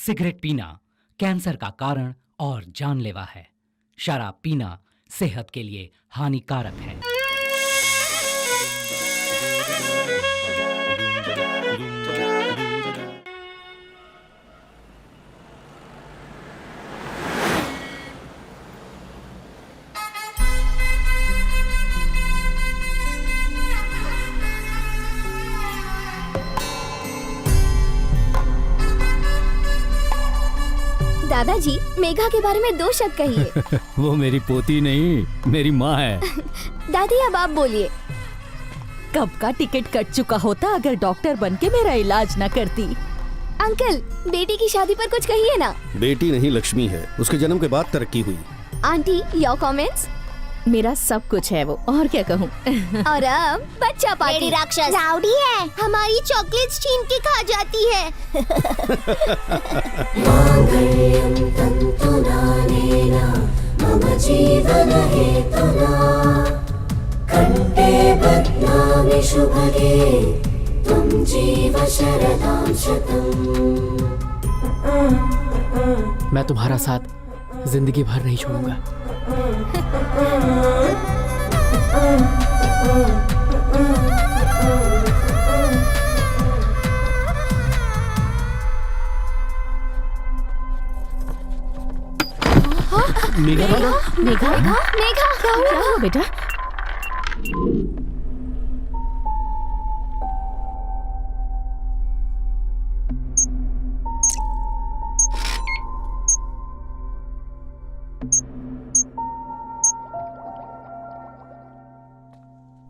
Cigarette पीना cancer का कारण और जानलेवा है। शराब पीना सेहत के लिए हानिकारक है। दादाजी, मेघा के बारे में 2 शब्द कहिए। वो मेरी पोती नहीं, मेरी माँ है। दादी अब आप बोलिए। कब का टिकट कट चुका होता अगर डॉक्टर बनके मेरा इलाज न करती। अंकल, बेटी की शादी पर कुछ कहिए ना। बेटी नहीं, लक्ष्मी है। उसके जन्म के बाद तरक्की हुई। Aunty, your comments? मेरा सब कुछ है वो, और क्या कहूँ। और अब बच्चा पार्टी। राक्षस राउडी है, हमारी चॉकलेट्स छीन के खा जाती है। मम जीवन हेतुना कंठे बध्नामि शुभगे त्वं जीव शरदां शतम्। मैं तुम्हारा साथ जिंदगी भर नहीं छोड़ूंगा। मेघा, क्या हुआ बेटा?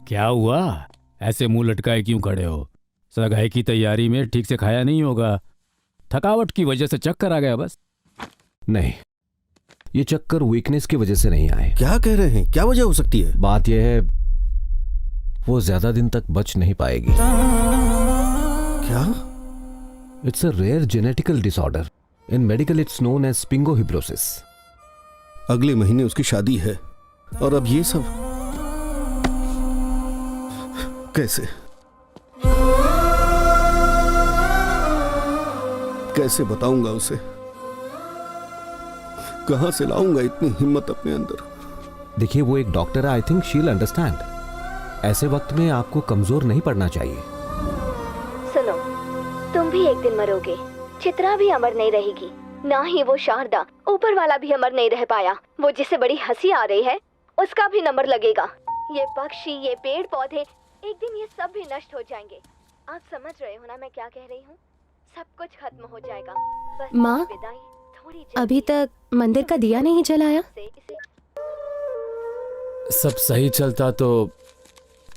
क्या हुआ? ऐसे मुंह लटकाए क्यों खड़े हो? सगाई की तैयारी में ठीक से खाया नहीं होगा। थकावट की वजह से चक्कर आ गया बस। नहीं, ये चक्कर वीकनेस की वजह से नहीं आए। क्या कह रहे हैं? क्या वजह हो सकती है? बात यह है, वो ज्यादा दिन तक बच नहीं पाएगी। क्या? It's a rare genetical disorder. In medical it's known as स्पिंगोहिब्रोसिस। अगले महीने उसकी शादी है और अब ये सब कैसे कैसे बताऊंगा उसे? कहां से लाऊंगा इतनी हिम्मत अपने अंदर? देखिए, वो एक डॉक्टर है। I think she will understand. ऐसे वक्त में आपको कमजोर नहीं पड़ना चाहिए। सुनो, तुम भी एक दिन मरोगे। चित्रा भी अमर नहीं रहेगी, ना ही वो शारदा। ऊपर वाला भी अमर नहीं रह पाया। वो जिसे बड़ी हंसी आ रही है उसका भी नंबर लगेगा। ये पक्षी, ये पेड़ पौधे, एक दिन ये सब भी नष्ट हो जाएंगे। आप समझ रहे हो ना मैं क्या कह रही हूँ? सब कुछ खत्म हो जाएगा। बस माँ, विदाई थोड़ी जल्दी। अभी तक मंदिर का दिया नहीं जलाया। सब सही चलता तो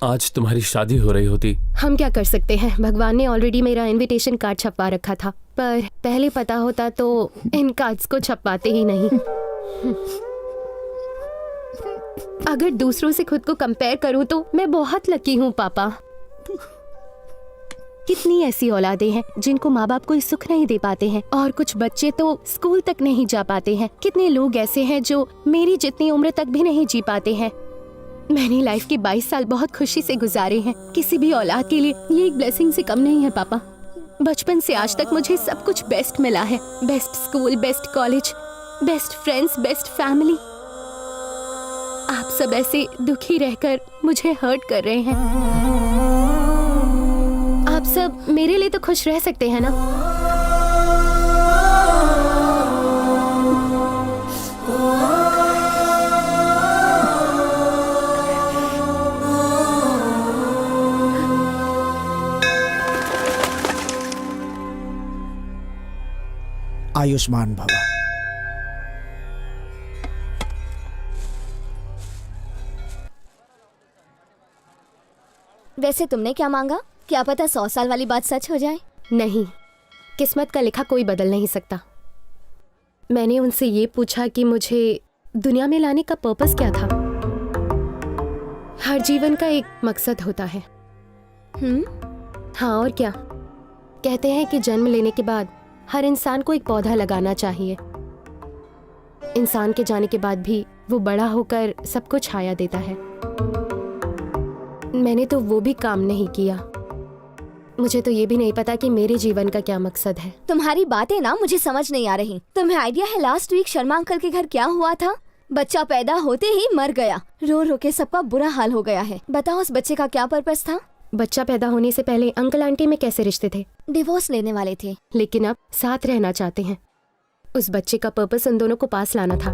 आज तुम्हारी शादी हो रही होती। हम क्या कर सकते हैं? भगवान ने ऑलरेडी मेरा इनविटेशन कार्ड छपवा रखा था, पर पहले पता होता तो इन कार्ड्स को छपवाते ही नहीं। अगर दूसरों से खुद को कंपेयर करूं तो मैं बहुत लकी हूं पापा। कितनी ऐसी औलादें हैं जिनको माँ बाप कोई सुख नहीं दे पाते हैं, और कुछ बच्चे तो स्कूल तक नहीं जा पाते हैं। कितने लोग ऐसे हैं जो मेरी जितनी उम्र तक भी नहीं जी पाते हैं। मैंने लाइफ के 22 साल बहुत खुशी से गुजारे हैं। किसी भी औलाद के लिए ये एक ब्लेसिंग से कम नहीं है पापा। बचपन से आज तक मुझे सब कुछ बेस्ट मिला है। Best school, best college, best friends, best family. आप सब ऐसे दुखी रहकर मुझे हर्ट कर रहे हैं। आप सब मेरे लिए तो खुश रह सकते हैं ना? आयुष्मान भव। वैसे तुमने क्या मांगा? क्या पता 100 साल वाली बात सच हो जाए। नहीं, किस्मत का लिखा कोई बदल नहीं सकता। मैंने उनसे ये पूछा कि मुझे दुनिया में लाने का पर्पस क्या था। हर जीवन का एक मकसद होता है। हाँ, और क्या? कहते हैं कि जन्म लेने के बाद हर इंसान को एक पौधा लगाना चाहिए। इंसान के जाने के बाद भी वो बड़ा होकर सबको छाया देता है। मैंने तो वो भी काम नहीं किया। मुझे तो ये भी नहीं पता कि मेरे जीवन का क्या मकसद है। तुम्हारी बातें ना मुझे समझ नहीं आ रही। तुम्हें आइडिया है लास्ट वीक शर्मा अंकल के घर क्या हुआ था? बच्चा पैदा होते ही मर गया। रो रो के सबका बुरा हाल हो गया है। बताओ उस बच्चे का क्या पर्पस था? बच्चा पैदा होने से पहले अंकल आंटी में कैसे रिश्ते थे? डिवोर्स लेने वाले थे, लेकिन अब साथ रहना चाहते हैं। उस बच्चे का पर्पस उन दोनों को पास लाना था।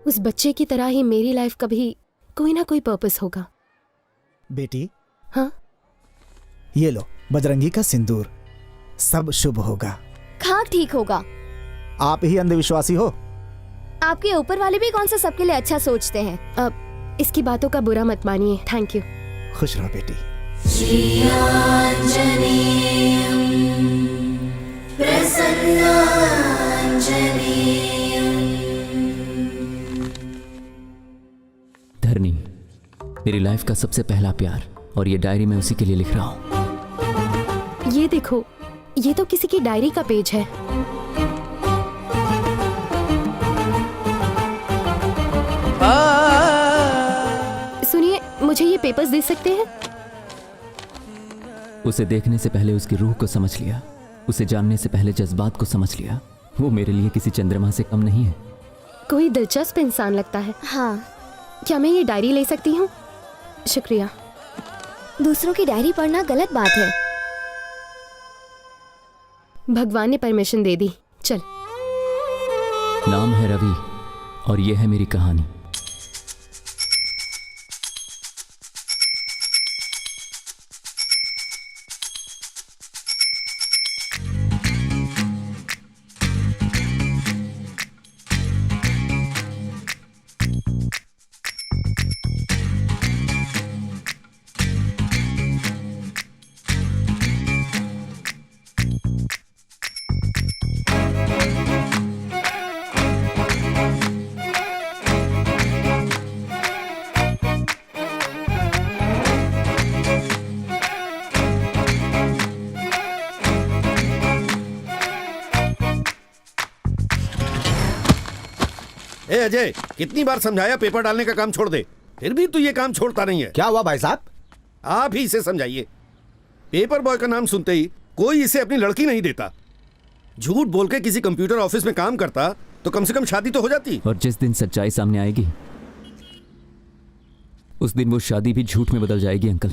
उस बच्चे की तरह ही मेरी लाइफ का भी कोई ना कोई पर्पस होगा। बेटी, हाँ, ये लो बजरंगी का सिंदूर, सब शुभ होगा। खाक ठीक होगा। आप ही अंधविश्वासी हो। आपके ऊपर वाले भी कौन सा सबके लिए अच्छा सोचते हैं। अब इसकी बातों का बुरा मत मानिए। Thank you. खुश रहो बेटी। धरनी, मेरी लाइफ का सबसे पहला प्यार, और ये डायरी मैं उसी के लिए लिख रहा हूँ। ये देखो, ये तो किसी की डायरी का पेज है। सुनिए, मुझे ये पेपर्स दे सकते हैं? उसे देखने से पहले उसकी रूह को समझ लिया, उसे जानने से पहले जज्बात को समझ लिया। वो मेरे लिए किसी चंद्रमा से कम नहीं है। कोई दिलचस्प इंसान लगता है। हाँ, क्या मैं ये डायरी ले सकती हूँ? शुक्रिया। दूसरों की डायरी पढ़ना गलत बात है। भगवान ने परमिशन दे दी। चल। नाम है रवि और ये है मेरी कहानी। ए अजय, कितनी बार समझाया पेपर डालने का काम छोड़ दे, फिर भी तू ये काम छोड़ता नहीं है। क्या हुआ भाई साहब? आप ही इसे समझाइए। पेपर बॉय का नाम सुनते ही कोई इसे अपनी लड़की नहीं देता। झूठ बोल के किसी कंप्यूटर ऑफिस में काम करता तो कम से कम शादी तो हो जाती। और जिस दिन सच्चाई सामने आएगी उस दिन वो शादी भी झूठ में बदल जाएगी अंकल।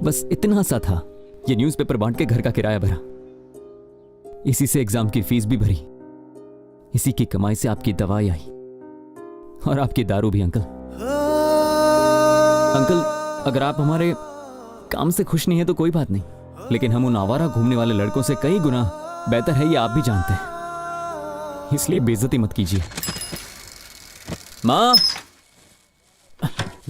बस इतना सा था, ये न्यूज़पेपर बांट के घर का किराया भरा, इसी से एग्जाम की फीस भी भरी, इसी की कमाई से आपकी दवाई आई और आपकी दारू भी। अंकल अंकल, अगर आप हमारे काम से खुश नहीं है तो कोई बात नहीं, लेकिन हम उन आवारा घूमने वाले लड़कों से कई गुना बेहतर है, ये आप भी जानते हैं, इसलिए बेइज्जती मत कीजिए। माँ,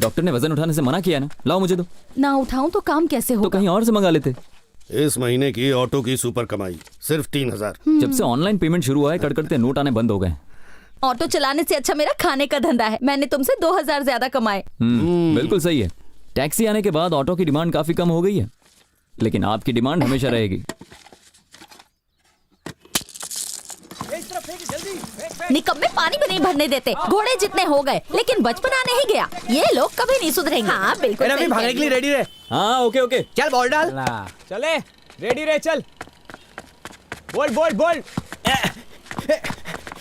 डॉक्टर ने वजन उठाने से मना किया ना, लाओ मुझे दो। ना उठाऊं तो काम कैसे तो होगा? कहीं और से मंगा लेते। इस महीने की ऑटो की सुपर कमाई सिर्फ 3000। जब से ऑनलाइन पेमेंट शुरू हुआ है कड़कड़ते नोट आने बंद हो गए। ऑटो चलाने से अच्छा मेरा खाने का धंधा है। मैंने तुमसे 2000 ज्यादा कमाए। बिल्कुल सही है। टैक्सी आने के बाद ऑटो की डिमांड काफी कम हो गई है, लेकिन आपकी डिमांड हमेशा रहेगी। निकम्मे पानी भी नहीं भरने देते, घोड़े जितने हो गए, लेकिन बचपना नहीं गया। ये लोग कभी नहीं सुधरेंगे। हाँ बिल्कुल। रवि, भागने के लिए रेडी रहे। हाँ ओके ओके, चल बॉल डाल। चले, रेडी रहे, चल। बोल बोल बोल।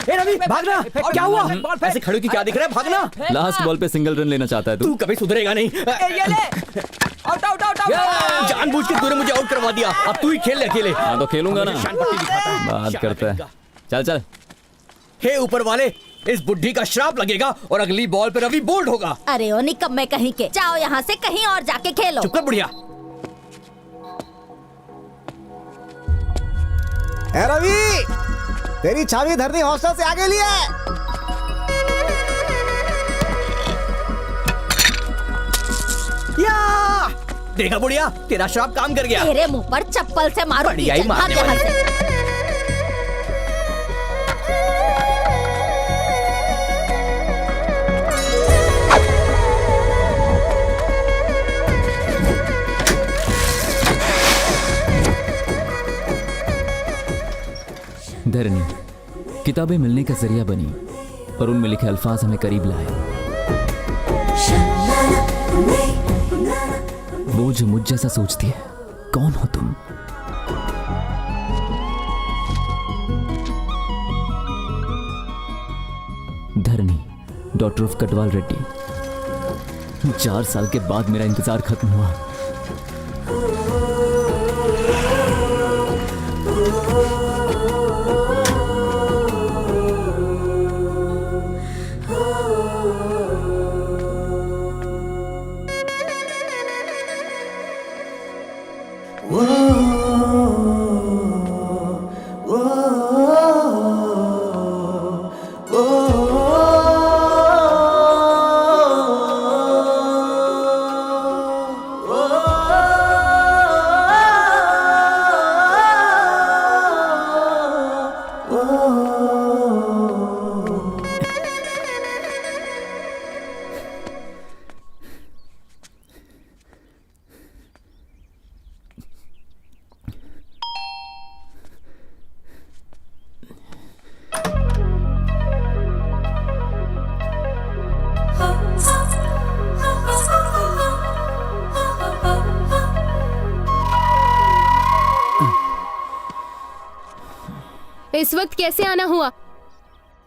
ए रवि, भागना। क्या हुआ? ऐसे खड़े की क्या दिख रहा है? भागना। लास्ट बॉल पे सिंगल रन लेना चाहता है तू कभी सुधरेगा नहीं। ये ले, आउट आउट आउट आउट। जानबूझ के तूने मुझे आउट करवा दिया, अब तू ही खेल ले अकेले। हाँ तो खेलूंगा ना, शान पट्टी दिखाता है। बात करता है। चल चल। हे ऊपर वाले, इस बुढ़ी का श्राप लगेगा और अगली बॉल पे रवि बोल्ड होगा। अरे ओ निकम्मे कहीं के, जाओ यहाँ से कहीं और जाके खेलो। चुप कर बुढ़िया। ए रवि, तेरी चाबी धरनी हॉस्टल से आगे लिए। या देखा बुढ़िया, तेरा श्राप काम कर गया। तेरे मुंह पर चप्पल से मारो। बढ़िया ही मारने वाली। धरनी किताबें मिलने का जरिया बनी और उनमें लिखे अल्फाज हमें करीब लाए। वो जो मुझ जैसा सोचती है, कौन हो तुम? धरनी, डॉटर ऑफ कटवाल रेड्डी। 4 साल के बाद मेरा इंतजार खत्म हुआ। इस वक्त कैसे आना हुआ?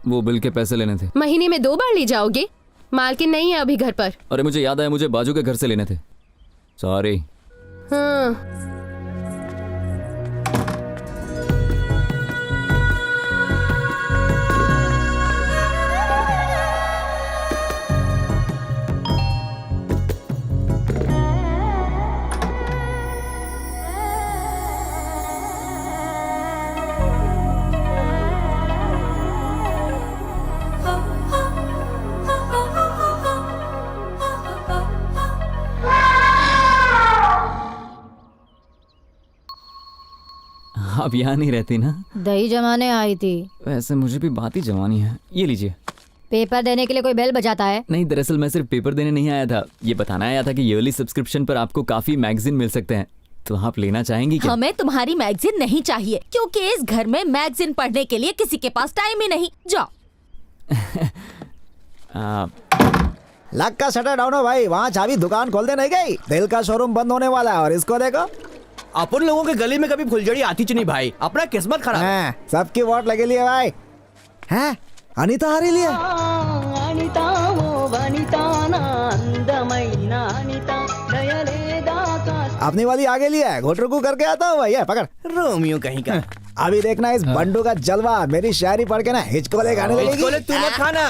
वो बिल के पैसे लेने थे। महीने में 2 बार ले जाओगे? मालकिन नहीं है अभी घर पर। अरे मुझे याद आया, मुझे बाजू के घर से लेने थे। सॉरी। हाँ। आप यहाँ नहीं रहती ना? दही जमाने आई थी। वैसे मुझे भी बात ही जमानी है। ये लीजिए। पेपर देने के लिए कोई बेल बजाता है? नहीं, दरअसल मैं सिर्फ पेपर देने नहीं आया था, ये बताना आया था कि ईयरली सब्सक्रिप्शन पर आपको काफी मैगजीन मिल सकते हैं, तो आप लेना चाहेंगी क्या? हमें तुम्हारी मैगजीन नहीं चाहिए, क्योंकि इस घर में मैगजीन पढ़ने के लिए किसी के पास टाइम ही नहीं। जाओ। लक का शटर डाउन हो भाई, वहाँ चाबी दुकान खोल दे नहीं गई। दिल का शोरूम बंद होने वाला है और इसको देखो। अपन लोगों के गली में कभी फुलझड़ी आती नहीं भाई, अपना किस्मत खराब। हाँ, सबकी वोट लगे लिए भाई। हैं? अनीता हारी लिए। अपनी वाली आगे लिया है, घोटरुकू करके आता हूँ भैया, पकड़। रोमियो कहीं का। अभी देखना इस बंडू का जलवा। मेरी शायरी पढ़ के ना हिचकोले गाने लगेगी। तू मत खाना।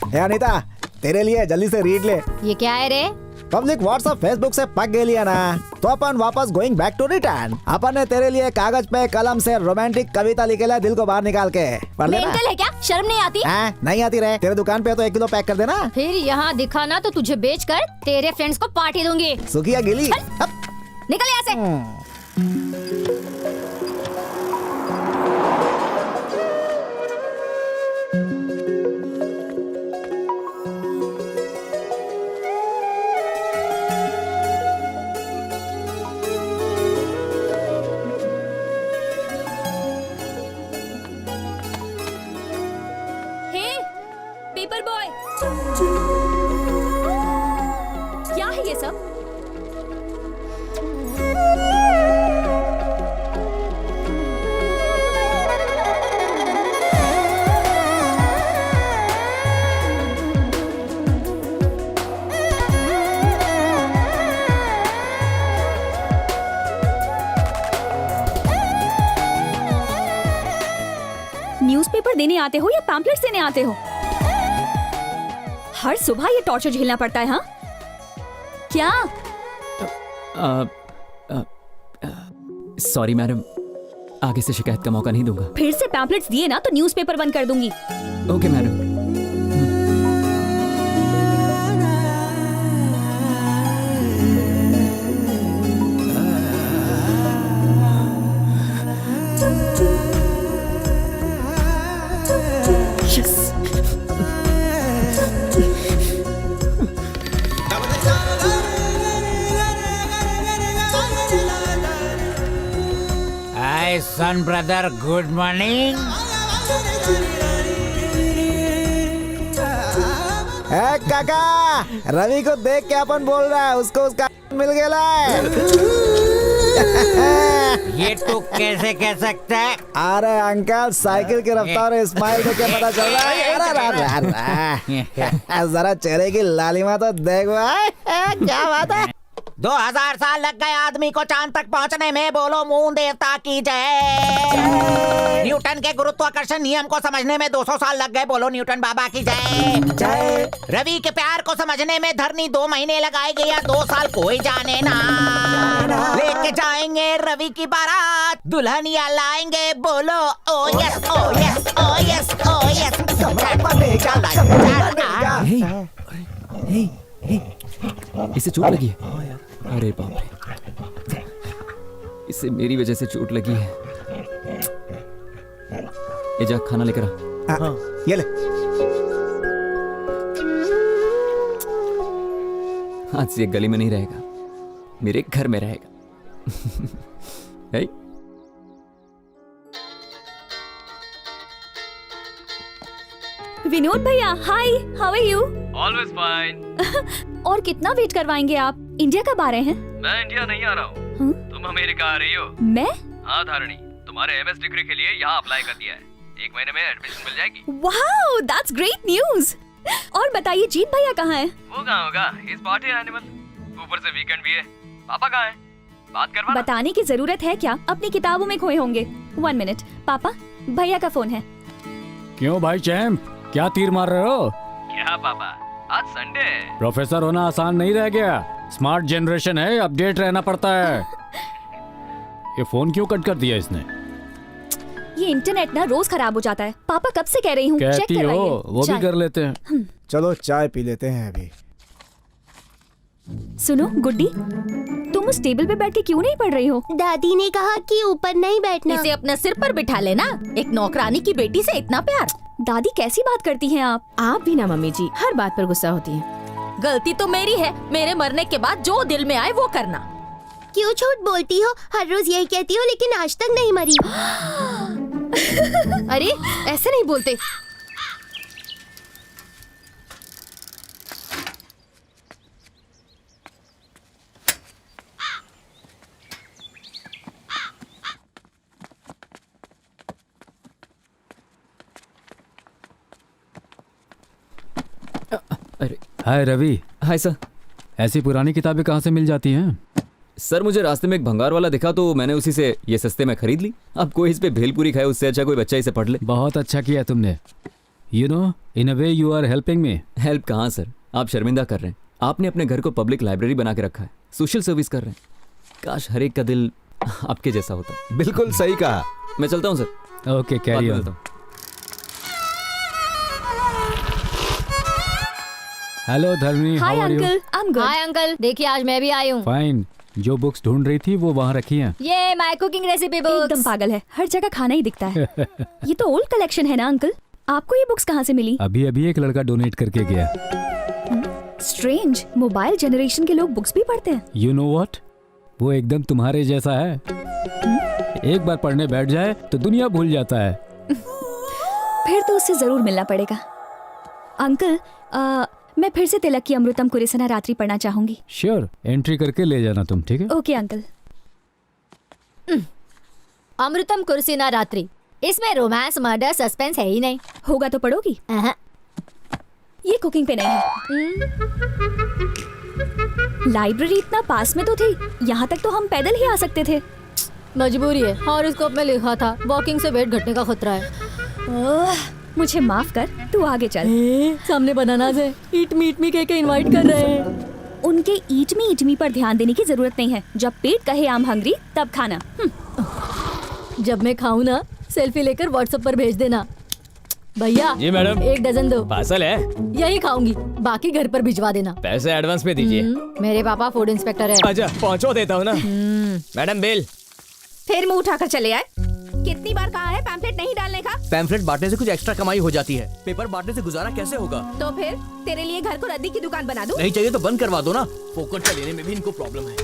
हे अनीता, तेरे लिए जल्दी से रीड ले। ये क्या है रे? पब्लिक व्हाट्सएप फेसबुक से पक गई लिया ना, तो अपन वापस गोइंग बैक टू रिटर्न। अपन ने तेरे लिए कागज पे कलम से रोमांटिक कविता लिखे ला, दिल को बाहर निकाल के पढ़ लेना। मेंटल है क्या? शर्म नहीं आती? नहीं आती रे। तेरे दुकान पे तो 1 किलो पैक कर देना। फिर यहाँ दिखाना तो तुझे बेचकर तेरे फ्रेंड्स को पार्टी दूंगी। सुखिया गिली। निकल यहाँ से। पेपर बॉय, क्या है ये सब? न्यूज़पेपर देने आते हो या पैम्पलेट्स देने आते हो? हर सुबह ये टॉर्चर झेलना पड़ता है, हाँ? क्या? सॉरी मैडम, आगे से शिकायत का मौका नहीं दूंगा। फिर से पैम्पलेट्स दिए ना तो न्यूज़पेपर बंद कर दूंगी। Okay madam. Son brother, good morning. ए काका, रवि को देख के अपन बोल रहा है उसको उसका मिल गया ये तू कैसे कह सकता है? अरे अंकल, साइकिल की रफ्तार और स्माइल देख के पता चल रहा है। जरा चेहरे की लालिमा तो देखो। क्या बात है? 2000 साल लग गए आदमी को चांद तक पहुंचने में, बोलो मून देवता की जय। न्यूटन के गुरुत्वाकर्षण नियम को समझने में 200 साल लग गए, बोलो न्यूटन बाबा की जय। रवि के प्यार को समझने में धरनी 2 महीने लगाएगी या 2 साल, कोई जाने ना। लेके जाएंगे रवि की बारात, दुल्हनिया लाएंगे, बोलो ओ यस ओ यस ओ यस ओ यस। इसे चोट लगी है। अरे बाप रे, इसे मेरी वजह से चोट लगी है। ये जा, खाना लेकर आ। ये ले। आज से ये गली में नहीं रहेगा, मेरे घर में रहेगा। विनोद भैया, hi, how are you? Always fine. और कितना वेट करवाएंगे आप? इंडिया कब आ रहे हैं? मैं इंडिया नहीं आ रहा हूँ, तुम अमेरिका आ रही हो। मैं? हाँ धारणी, तुम्हारे एमएस डिग्री के लिए यहाँ अप्लाई कर दिया है, 1 महीने में एडमिशन मिल जाएगी। Wow, that's great news. और बताइए, जीत भैया कहाँ हैं? वो कहाँ होगा, इस पार्टी एनिमल। ऊपर से वीकेंड भी है। पापा कहाँ हैं? बात करवा। बताने की जरूरत है क्या? अपनी किताबों में खोए होंगे। 1 मिनट, पापा, भैया का फोन है। क्यों भाई चैंप, क्या तीर मार रहे हो? क्या पापा, आज संडे है। प्रोफेसर होना आसान नहीं रह गया। स्मार्ट जनरेशन है, अपडेट रहना पड़ता है। ये फोन क्यों कट कर दिया इसने? ये इंटरनेट ना रोज खराब हो जाता है। पापा कब से कह रही हूँ, चेक कहती करवाइए। हो, वो भी कर लेते हैं। चलो चाय पी लेते हैं अभी। सुनो गुड्डी, तुम उस टेबल पे बैठ के क्यों नहीं पढ़ रही हो? दादी ने कहा कि ऊपर नहीं बैठना। इसे अपने सिर पर बिठा लेना। एक नौकरानी की बेटी से इतना प्यार। दादी कैसी बात करती हैं आप? आप भी ना मम्मी जी, हर बात पर गुस्सा होती हैं। गलती तो मेरी है, मेरे मरने के बाद जो दिल में आए वो करना। क्यों झूठ बोलती हो? हर रोज यही कहती हो, लेकिन आज तक नहीं मरी। अरे ऐसे नहीं बोलते। अरे हाय रवि। Hi sir. ऐसी पुरानी किताबें कहाँ से मिल जाती हैं? सर, मुझे रास्ते में एक भंगार वाला दिखा तो मैंने उसी से ये सस्ते में खरीद ली। अब कोई इस पे भेलपूरी खाए, उससे अच्छा कोई बच्चा इसे पढ़ ले। बहुत अच्छा किया तुमने। You know, in a way you are helping me. Help कहाँ सर, आप शर्मिंदा कर रहे हैं। आपने अपने घर को पब्लिक लाइब्रेरी बना के रखा है, सोशल सर्विस कर रहे हैं। काश हर एक का दिल आपके जैसा होता। बिल्कुल सही कहा। मैं चलता हूँ sir. Okay, carry on. Hello Dharmi, hi how are you? Uncle, I am good. Hi uncle, देखिए आज मैं भी आई हूँ। फाइन। जो बुक्स ढूंढ रही थी वो वहाँ रखी हैं। ये माय कुकिंग रेसिपी बुक्स। एकदम पागल है, हर जगह खाना ही दिखता है। ये तो ओल्ड कलेक्शन है ना अंकल? आपको ये बुक्स कहाँ से मिली? अभी अभी एक लड़का डोनेट करके गया। स्ट्रेंज, मोबाइल जनरेशन के लोग बुक्स भी पढ़ते हैं। यू नो व्हाट, वो एकदम तुम्हारे जैसा है। एक बार पढ़ने बैठ जाए तो दुनिया भूल जाता है। फिर तो उससे जरूर मिलना पड़ेगा। अंकल, मैं फिर से तिलक की अमृतम कुरेसना रात्रि पढ़ना चाहूंगी। श्योर, एंट्री करके ले जाना तुम, ठीक है? Okay uncle. अमृतम कुरसीना रात्रि, इसमें रोमांस, मर्डर, सस्पेंस है ही नहीं। होगा तो पढ़ोगी? ये कुकिंग पे नहीं है। लाइब्रेरी इतना पास में तो थी, यहाँ तक तो हम पैदल ही आ सकते थे। मजबूरी है, हॉरोस्कोप में लिखा था वॉकिंग से वेट घटने का खतरा है। मुझे माफ कर, तू आगे चल। सामने बनानास है, ईट मीट मी कह के इनवाइट कर रहे हैं। उनके ईट मी पर ध्यान देने की जरूरत नहीं है। जब पेट कहे आम हंगरी तब खाना। जब मैं खाऊं ना, सेल्फी लेकर व्हाट्सएप पर भेज देना। भैया जी मैडम, 1 डजन दो। पार्सल है? यही खाऊंगी, बाकी घर पर भिजवा देना। पैसे एडवांस में दीजिए। मेरे पापा फूड इंस्पेक्टर है। अच्छा, पहुंचो देता हूँ ना। Madam bill. फिर मुंह उठाकर चले आए। कितनी बार कहा है पैम्फलेट नहीं डालने का? पैम्फलेट बांटने से कुछ एक्स्ट्रा कमाई हो जाती है, पेपर बांटने से गुजारा कैसे होगा? तो फिर तेरे लिए घर को रद्दी की दुकान बना दूं? नहीं चाहिए तो बंद करवा दो ना, फोकट का लेने में भी इनको प्रॉब्लम है।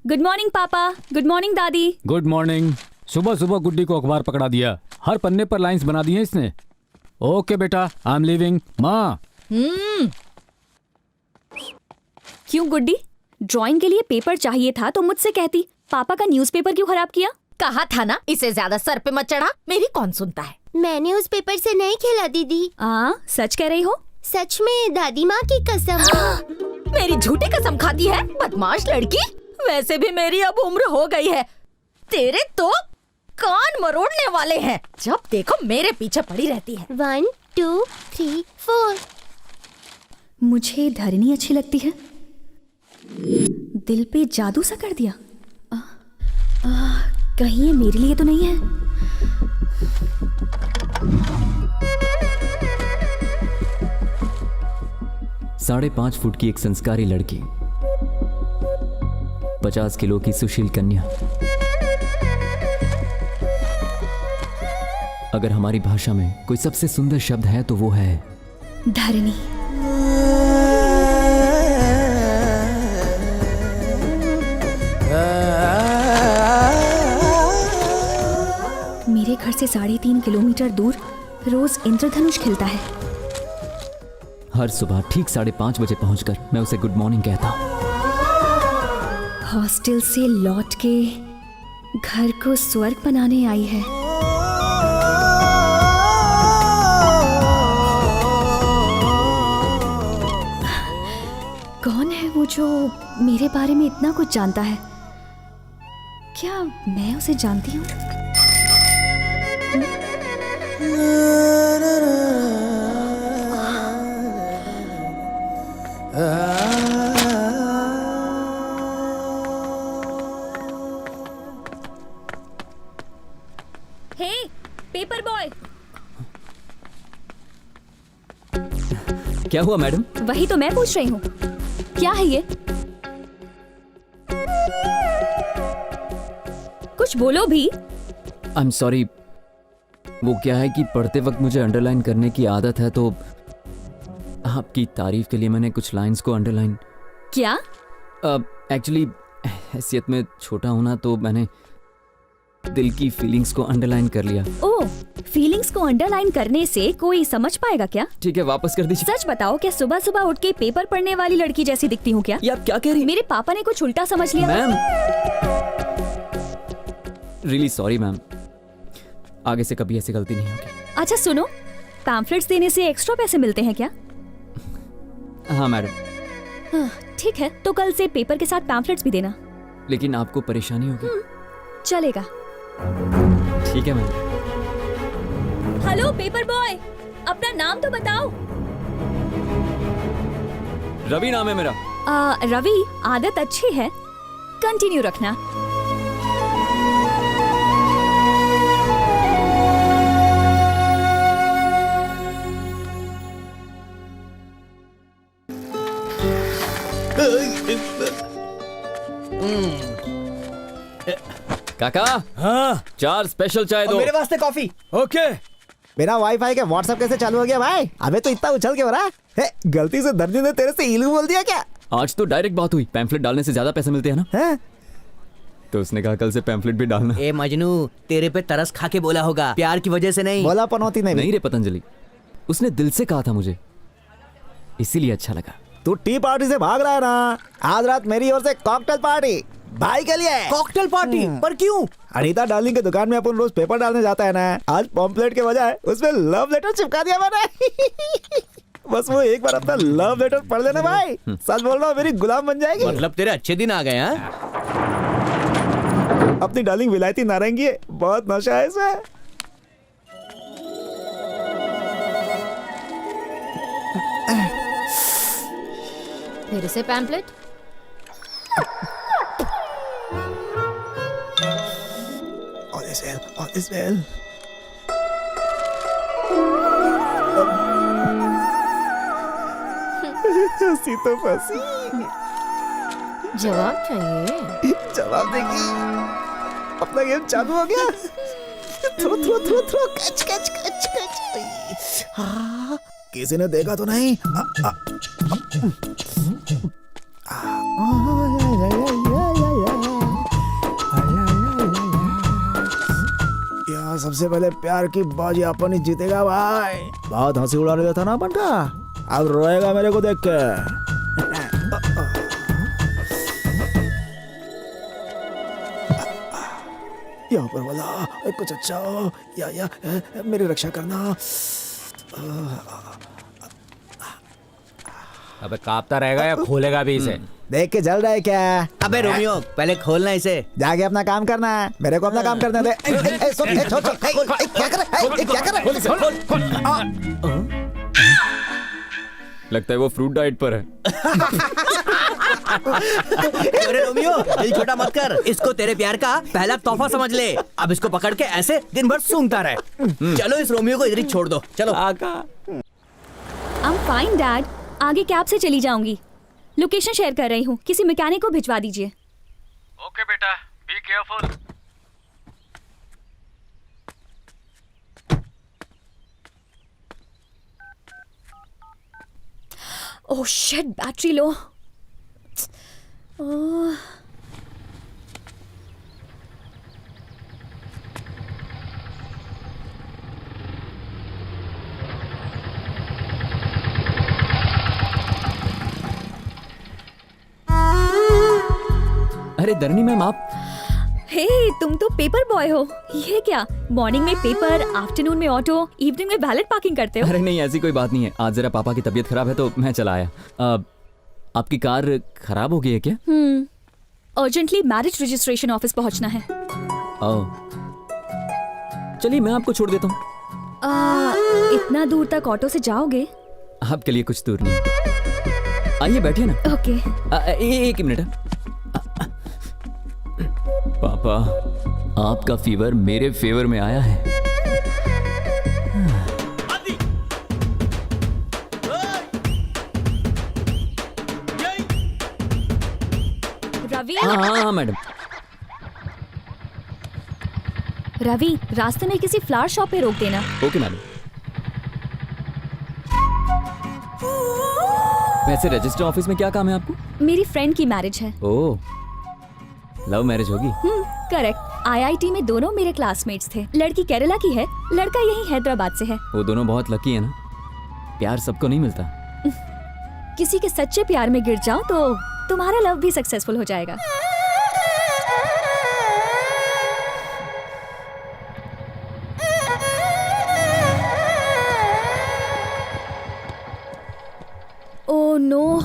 गुड मॉर्निंग पापा। गुड मॉर्निंग दादी। Good morning. सुबह सुबह गुड्डी को अखबार पकड़ा दिया, हर पन्ने पर लाइंस बना दी हैं इसने। ओके बेटा, आई एम लीविंग। माँ। क्यों गुड्डी, ड्राइंग के लिए पेपर चाहिए था तो मुझसे कहती, पापा का न्यूज़पेपर क्यों खराब किया? कहा था ना इसे ज्यादा सर पे मत चढ़ा, मेरी कौन सुनता है। मैंने उस पेपर से नहीं खेला दीदी। सच कह रही हो? सच में दादी माँ की कसम। मेरी झूठी कसम खाती है, बदमाश लड़की। वैसे भी मेरी अब उम्र हो गई है, तेरे तो कान मरोड़ने वाले हैं। जब देखो मेरे पीछे पड़ी रहती है। 1 2 3 4। मुझे धरनी अच्छी लगती है, दिल पे जादू सा कर दिया। कहीं ये मेरे लिए तो नहीं है? 5.5 फुट की एक संस्कारी लड़की, 50 किलो की सुशील कन्या। अगर हमारी भाषा में कोई सबसे सुंदर शब्द है तो वो है धरनी। मेरे घर से 3.5 किलोमीटर दूर रोज इंद्रधनुष खिलता है। हर सुबह ठीक 5:30 बजे पहुंचकर मैं उसे गुड मॉर्निंग कहता हूं। हॉस्टल से लौट के घर को स्वर्ग बनाने आई है। कौन है वो जो मेरे बारे में इतना कुछ जानता है? क्या मैं उसे जानती हूँ? हे, पेपर बॉय। क्या हुआ मैडम? वही तो मैं पूछ रही हूँ, क्या है ये? कुछ बोलो भी। आई एम सॉरी, वो क्या है कि पढ़ते वक्त मुझे अंडरलाइन करने की आदत है, तो आपकी तारीफ के लिए मैंने कुछ लाइंस को अंडरलाइन। क्या? एक्चुअली हैसियत में छोटा हूं ना, तो मैंने दिल की फीलिंग्स को अंडरलाइन कर लिया। ओह, फीलिंग्स को अंडरलाइन करने से कोई समझ पाएगा क्या? ठीक है, वापस कर दीजिए। सच बताओ, क्या सुबह सुबह उठ के पेपर पढ़ने वाली लड़की जैसी दिखती हूँ क्या? ये आप क्या कह रही हैं? मेरे पापा ने कुछ उल्टा समझ लिया। मैम, रियली सॉरी मैम, आगे से कभी ऐसी गलती नहीं होगी। अच्छा सुनो, पैम्फलेट्स देने से एक्स्ट्रा पैसे मिलते हैं क्या? हाँ मैडम। ठीक है, तो कल से पेपर के साथ पैम्फलेट्स भी देना। लेकिन आपको परेशानी होगी। चलेगा। ठीक है मैम। हेलो पेपर बॉय, अपना नाम तो बताओ। रवि नाम है मेरा। रवि, आदत अच्छी है, कंटिन्यू रखना। काका, हाँ 4 स्पेशल चाय दो। मेरे वास्ते कॉफी। ओके। बिना वाईफाई के व्हाट्सएप कैसे चालू हो गया भाई? अबे तो इतना उछल के हो रहा है? गलती से दर्जी ने तेरे से इलू बोल दिया क्या? आज तो डायरेक्ट बात हुई, पैम्फलेट डालने से ज्यादा पैसे मिलते हैं ना। है? तो उसने कहा कल से पैम्फलेट भी डालना। ए मजनू, तेरे पे तरस खा के बोला होगा, प्यार की वजह से नहीं। बोला पनौती नहीं रे पतंजलि, उसने दिल से कहा था मुझे, इसीलिए अच्छा लगा। तू टी पार्टी से भाग रहा है ना? आज रात मेरी ओर से कॉकटेल पार्टी भाई के लिए। Cocktail party? पर क्यों? अनीता डार्लिंग के दुकान में अपन रोज पेपर डालने जाता है ना, आज पॉम्पलेट के बजाय उसमें लव लेटर चिपका दिया मैंने। बस वो एक बार अपना लव लेटर पढ़ लेना भाई, सच बोल रहा हूँ, मेरी गुलाम बन जाएगी। मतलब तेरे अच्छे दिन आ गए हैं? अपनी डार्लिंग विलायती नारंगी है, बहुत नशा है इसमें। फिर से पैम्पलेट? All is well. हंसी तो फंसी। जवाब चाहिए? जवाब देगी। अपना गेम चालू हो गया। Throw throw throw throw, catch catch catch catch. हाँ, किसी ने देखा तो नहीं? सबसे पहले प्यार की बाजी अपन ही जीतेगा भाई। बहुत हंसी उड़ाने देता ना अपन का, अब रोएगा मेरे को देख के। यहाँ पर वाला कुछ अच्छा हो या मेरी रक्षा करना। अबे कांपता रहेगा या खोलेगा भी इसे? देख के जल रहा है क्या? अबे रोमियो पहले खोलना इसे। जाके अपना काम करना है, मेरे को अपना काम करने दे। क्या कर रहा है? लगता है वो फ्रूट डाइट पर है। अरे रोमियो दिल छोटा मत कर, इसको तेरे प्यार का पहला तोहफा समझ ले। अब इसको पकड़ के ऐसे दिन भर सूंघता रहे। चलो इस रोमियो को इधर ही छोड़ दो। चलो आई एम फाइन डैड, आगे कैब से चली जाऊंगी। लोकेशन शेयर कर रही हूँ, किसी मैकेनिक को भिजवा दीजिए। ओके बेटा, be careful. Oh shit, battery low. Oh अरे धरनी मैम आप। हे, तुम तो पेपर बॉय हो। ये क्या, मॉर्निंग में पेपर, आफ्टरनून में ऑटो, इवनिंग में वैलेट पार्किंग करते हो? अरे नहीं, ऐसी कोई बात नहीं है। आज जरा पापा की तबीयत खराब है तो मैं चला आया। आपकी कार खराब हो गई है क्या? अर्जेंटली मैरिज रजिस्ट्रेशन ऑफिस पहुंचना है। चलिए मैं आपको छोड़ देता हूँ। इतना दूर तक ऑटो से जाओगे? आपके लिए कुछ दूर नहीं। आइए बैठिए ना। ओके। एक मिनट। पापा, आपका फीवर मेरे फेवर में आया है। रवि। हाँ मैडम। रवि, रास्ते में किसी फ्लावर शॉप पे रोक देना। Okay madam. वैसे रजिस्टर ऑफिस में क्या काम है आपको? मेरी फ्रेंड की मैरिज है। ओह, लव मैरिज होगी? करेक्ट। आईआईटी में दोनों मेरे क्लासमेट्स थे। लड़की केरला की है, लड़का यही हैदराबाद से है। वो दोनों बहुत लकी है ना, प्यार सबको नहीं मिलता। किसी के सच्चे प्यार में गिर जाओ तो तुम्हारा लव भी सक्सेसफुल हो जाएगा। ओह नो,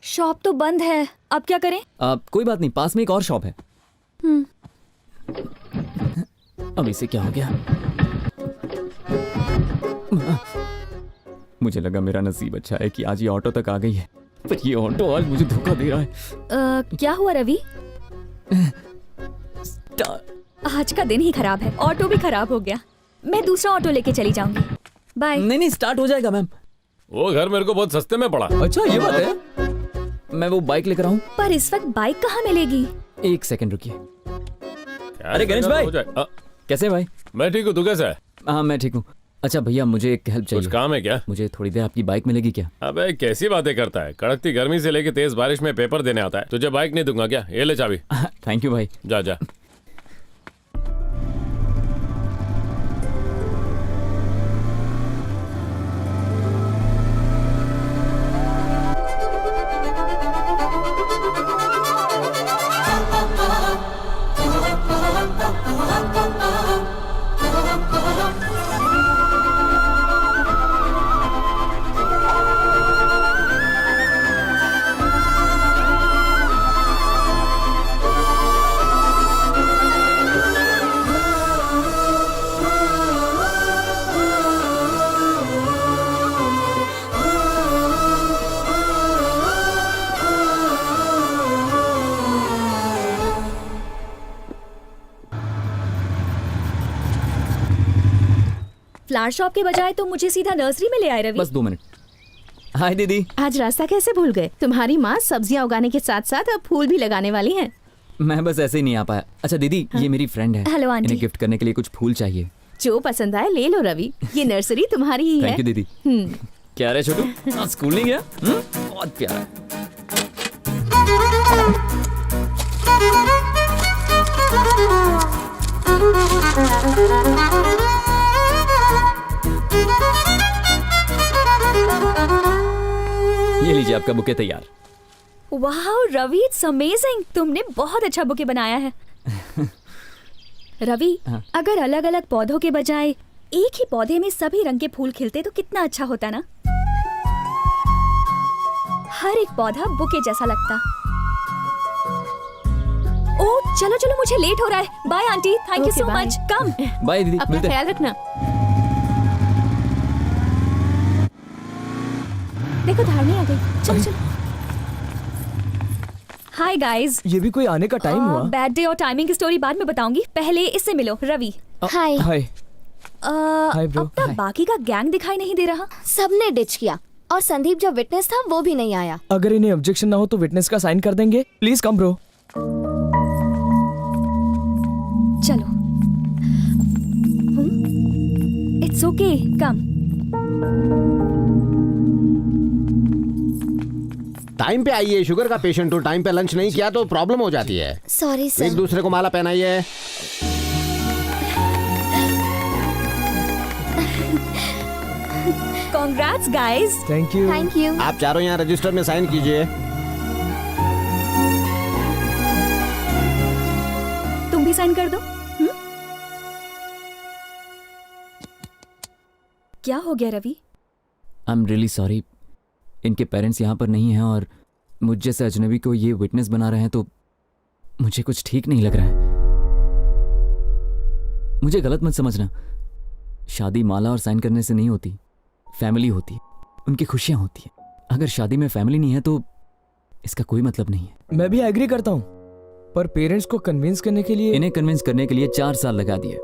शॉप तो बंद है, अब क्या करें? कोई बात नहीं, पास में एक और शॉप है। अब इसे क्या हो गया? मुझे लगा मेरा नसीब अच्छा है कि आज ये ऑटो तक आ गई है, पर ये ऑटो आज मुझे धोखा दे रहा है। क्या हुआ रवि? आज का दिन ही खराब है, ऑटो भी खराब हो गया। मैं दूसरा ऑटो लेके चली जाऊंगी। बाय। नहीं, स्टार्ट हो जाएगा मैम। वो घर मेरे को बहुत सस्ते में पड़ा। अच्छा ये बात है, मैं वो बाइक लेकर आऊं। पर इस वक्त बाइक कहाँ मिलेगी? एक सेकंड रुकिए। अरे गणेश भाई, कैसे भाई? मैं ठीक हूँ, तू कैसा है? हाँ मैं ठीक हूँ। अच्छा भैया, मुझे एक हेल्प चाहिए। कुछ काम है क्या? मुझे थोड़ी देर आपकी बाइक मिलेगी क्या? अबे कैसी बातें करता है, कड़कती गर्मी से लेके तेज बारिश में पेपर देने आता है। तुझे बाइक नहीं दूंगा क्या? ये ले चाबी। थैंक यू भाई। जा जा। फ्लावर शॉप के बजाय तो मुझे सीधा नर्सरी में ले आए रवि। बस 2 मिनट। हाय दीदी। आज रास्ता कैसे भूल गए? तुम्हारी माँ सब्जियाँ उगाने के साथ साथ अब फूल भी लगाने वाली हैं। मैं बस ऐसे ही नहीं आ पाया। अच्छा दीदी, ये मेरी फ्रेंड है। Hello aunty. इन्हें गिफ्ट करने के लिए कुछ फूल चाहिए। जो पसंद आए ले लो रवि, ये नर्सरी तुम्हारी ही है। थैंक यू दीदी। क्या रे छोटू, आज स्कूल नहीं गया? बहुत प्यारा। लीजिए आपका बुके तैयार। वाह रवि, इट्स अमेजिंग। तुमने बहुत अच्छा बुके बनाया है। रवि, अगर अलग अलग पौधों के बजाय एक ही पौधे में सभी रंग के फूल खिलते तो कितना अच्छा होता ना। हर एक पौधा बुके जैसा लगता। ओ चलो चलो, मुझे लेट हो रहा है। Bye aunty, thank you so much. Come. Bye दीदी, अपना मिलते हैं। ख्याल रखना। देखो धारनी आ गई। चलो चलो। Hi guys. ये भी कोई आने का टाइम हुआ? बैड डे और टाइमिंग की स्टोरी बाद में बताऊंगी, पहले इससे मिलो। रवि। हाय। हाय। अब तक बाकी का गैंग दिखाई नहीं दे रहा। सबने डिच किया और संदीप जो विटनेस था वो भी नहीं आया। अगर इन्हें ऑब्जेक्शन ना हो तो विटनेस का साइन कर देंगे। Please come bro. चलो। It's okay, come. टाइम पे आइए, शुगर का पेशेंट हो, टाइम पे लंच नहीं किया तो प्रॉब्लम हो जाती है। Sorry sir. एक दूसरे को माला पहनाइए। Congrats guys। Thank you. Thank you. आप चारों यहाँ रजिस्टर में साइन कीजिए। तुम भी साइन कर दो। क्या हो गया Ravi? I am really sorry. इनके पेरेंट्स यहाँ पर नहीं हैं और मुझ जैसे अजनबी को ये विटनेस बना रहे हैं तो मुझे कुछ ठीक नहीं लग रहा है। मुझे गलत मत समझना। शादी माला और साइन करने से नहीं होती, फैमिली होती है, उनकी खुशियाँ होती हैं। अगर शादी में फैमिली नहीं है तो इसका कोई मतलब नहीं है। मैं भी एग्री करता हूँ, पर पेरेंट्स को कन्विंस करने के लिए इन्हें कन्विंस करने के लिए 4 साल लगा दिए।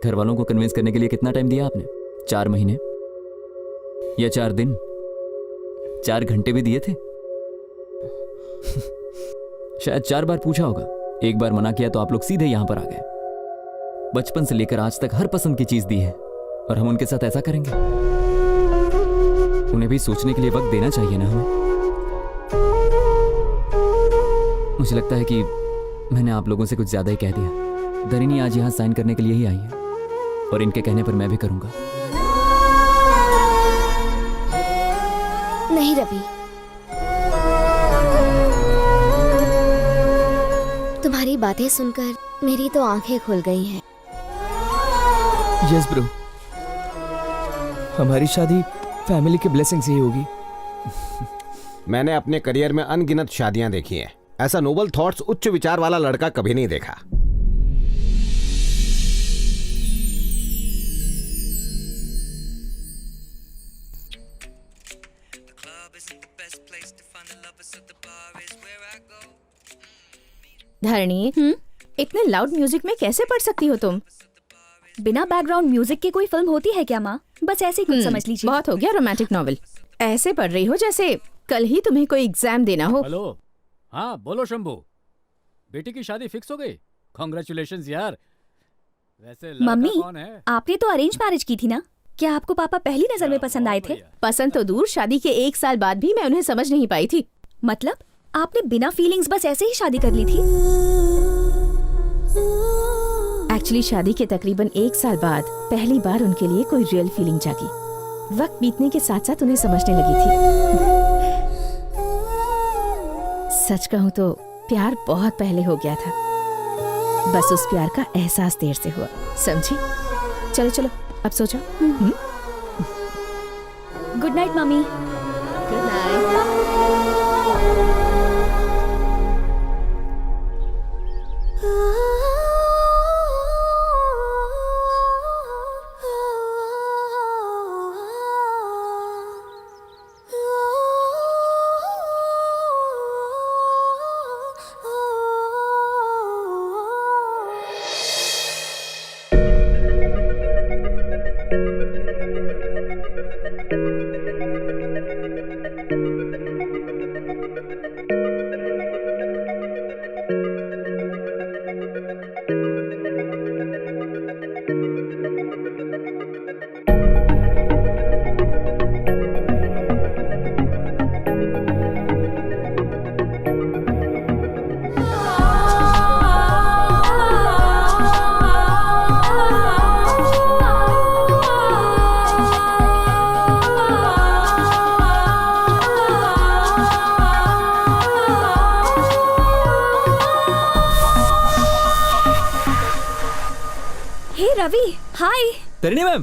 घर वालों को कन्विंस करने के लिए कितना टाइम दिया आपने? 4 महीने या 4 दिन? 4 घंटे भी दिए थे? शायद 4 बार पूछा होगा, 1 बार मना किया तो आप लोग सीधे यहां पर आ गए। बचपन से लेकर आज तक हर पसंद की चीज दी है और हम उनके साथ ऐसा करेंगे? उन्हें भी सोचने के लिए वक्त देना चाहिए ना हमें। मुझे लगता है कि मैंने आप लोगों से कुछ ज्यादा ही कह दिया। दरिनी आज यहां साइन करने के लिए ही आई है और इनके कहने पर मैं भी करूंगा। नहीं रवि, तुम्हारी बातें सुनकर मेरी तो आंखें खुल गई हैं। यस ब्रो, हमारी शादी फैमिली के ब्लेसिंग से ही होगी। मैंने अपने करियर में अनगिनत शादियां देखी हैं। ऐसा नोबल थॉट्स, उच्च विचार वाला लड़का कभी नहीं देखा। धरणी, इतने लाउड म्यूजिक में कैसे पढ़ सकती हो तुम? बिना बैकग्राउंड म्यूजिक की कोई फिल्म होती है क्या माँ? बस ऐसे ही कुछ समझ लीजिए। बहुत हो गया रोमांटिक नॉवेल। ऐसे पढ़ रही हो जैसे कल ही तुम्हें कोई एग्जाम देना हो। हेलो, हाँ बोलो शंभू, बेटी की शादी फिक्स हो गई? कॉन्ग्रेचुलेशंस यार। वैसे लड़का मम्मी, कौन है? आपने तो अरेंज मैरिज की थी ना? क्या आपको पापा पहली नजर में पसंद आए थे? पसंद तो दूर, शादी के 1 साल बाद भी मैं उन्हें समझ नहीं पाई थी। मतलब आपने बिना फीलिंग्स बस ऐसे ही शादी कर ली थी? एक्चुअली शादी के तकरीबन 1 साल बाद पहली बार उनके लिए कोई रियल फीलिंग जागी। वक्त बीतने के साथ साथ उन्हें समझने लगी थी। सच कहूँ तो प्यार बहुत पहले हो गया था, बस उस प्यार का एहसास देर से हुआ, समझी? चलो चलो अब सो जाओ। Good night mummy. Good night. Hey Ravi, hi. Tarini ma'am,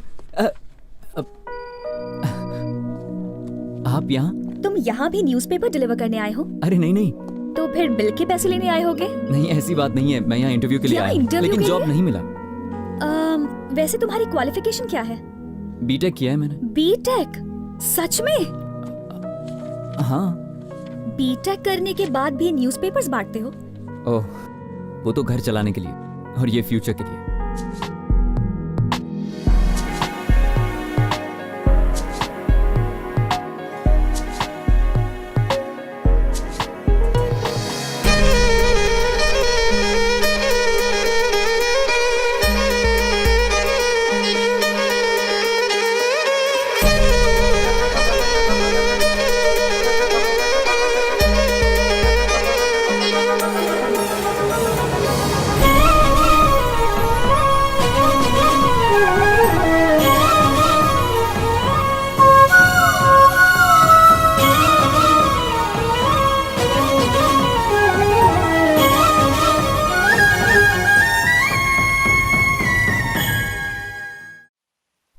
आप यहाँ? तुम यहाँ भी न्यूज़पेपर डिलीवर करने आए हो? अरे नहीं नहीं तो फिर बिल के पैसे लेने आए होगे? नहीं, ऐसी बात नहीं है। मैं यहाँ इंटरव्यू के लिए आया हूँ, लेकिन जॉब नहीं मिला। वैसे तुम्हारी क्वालिफिकेशन क्या है? बीटेक किया है मैंने। बीटेक? सच में? हाँ। बीटेक करने के बाद भी न्यूज़पेपर्स बांटते हो? ओह, वो तो घर चलाने के लिए और ये फ्यूचर के लिए।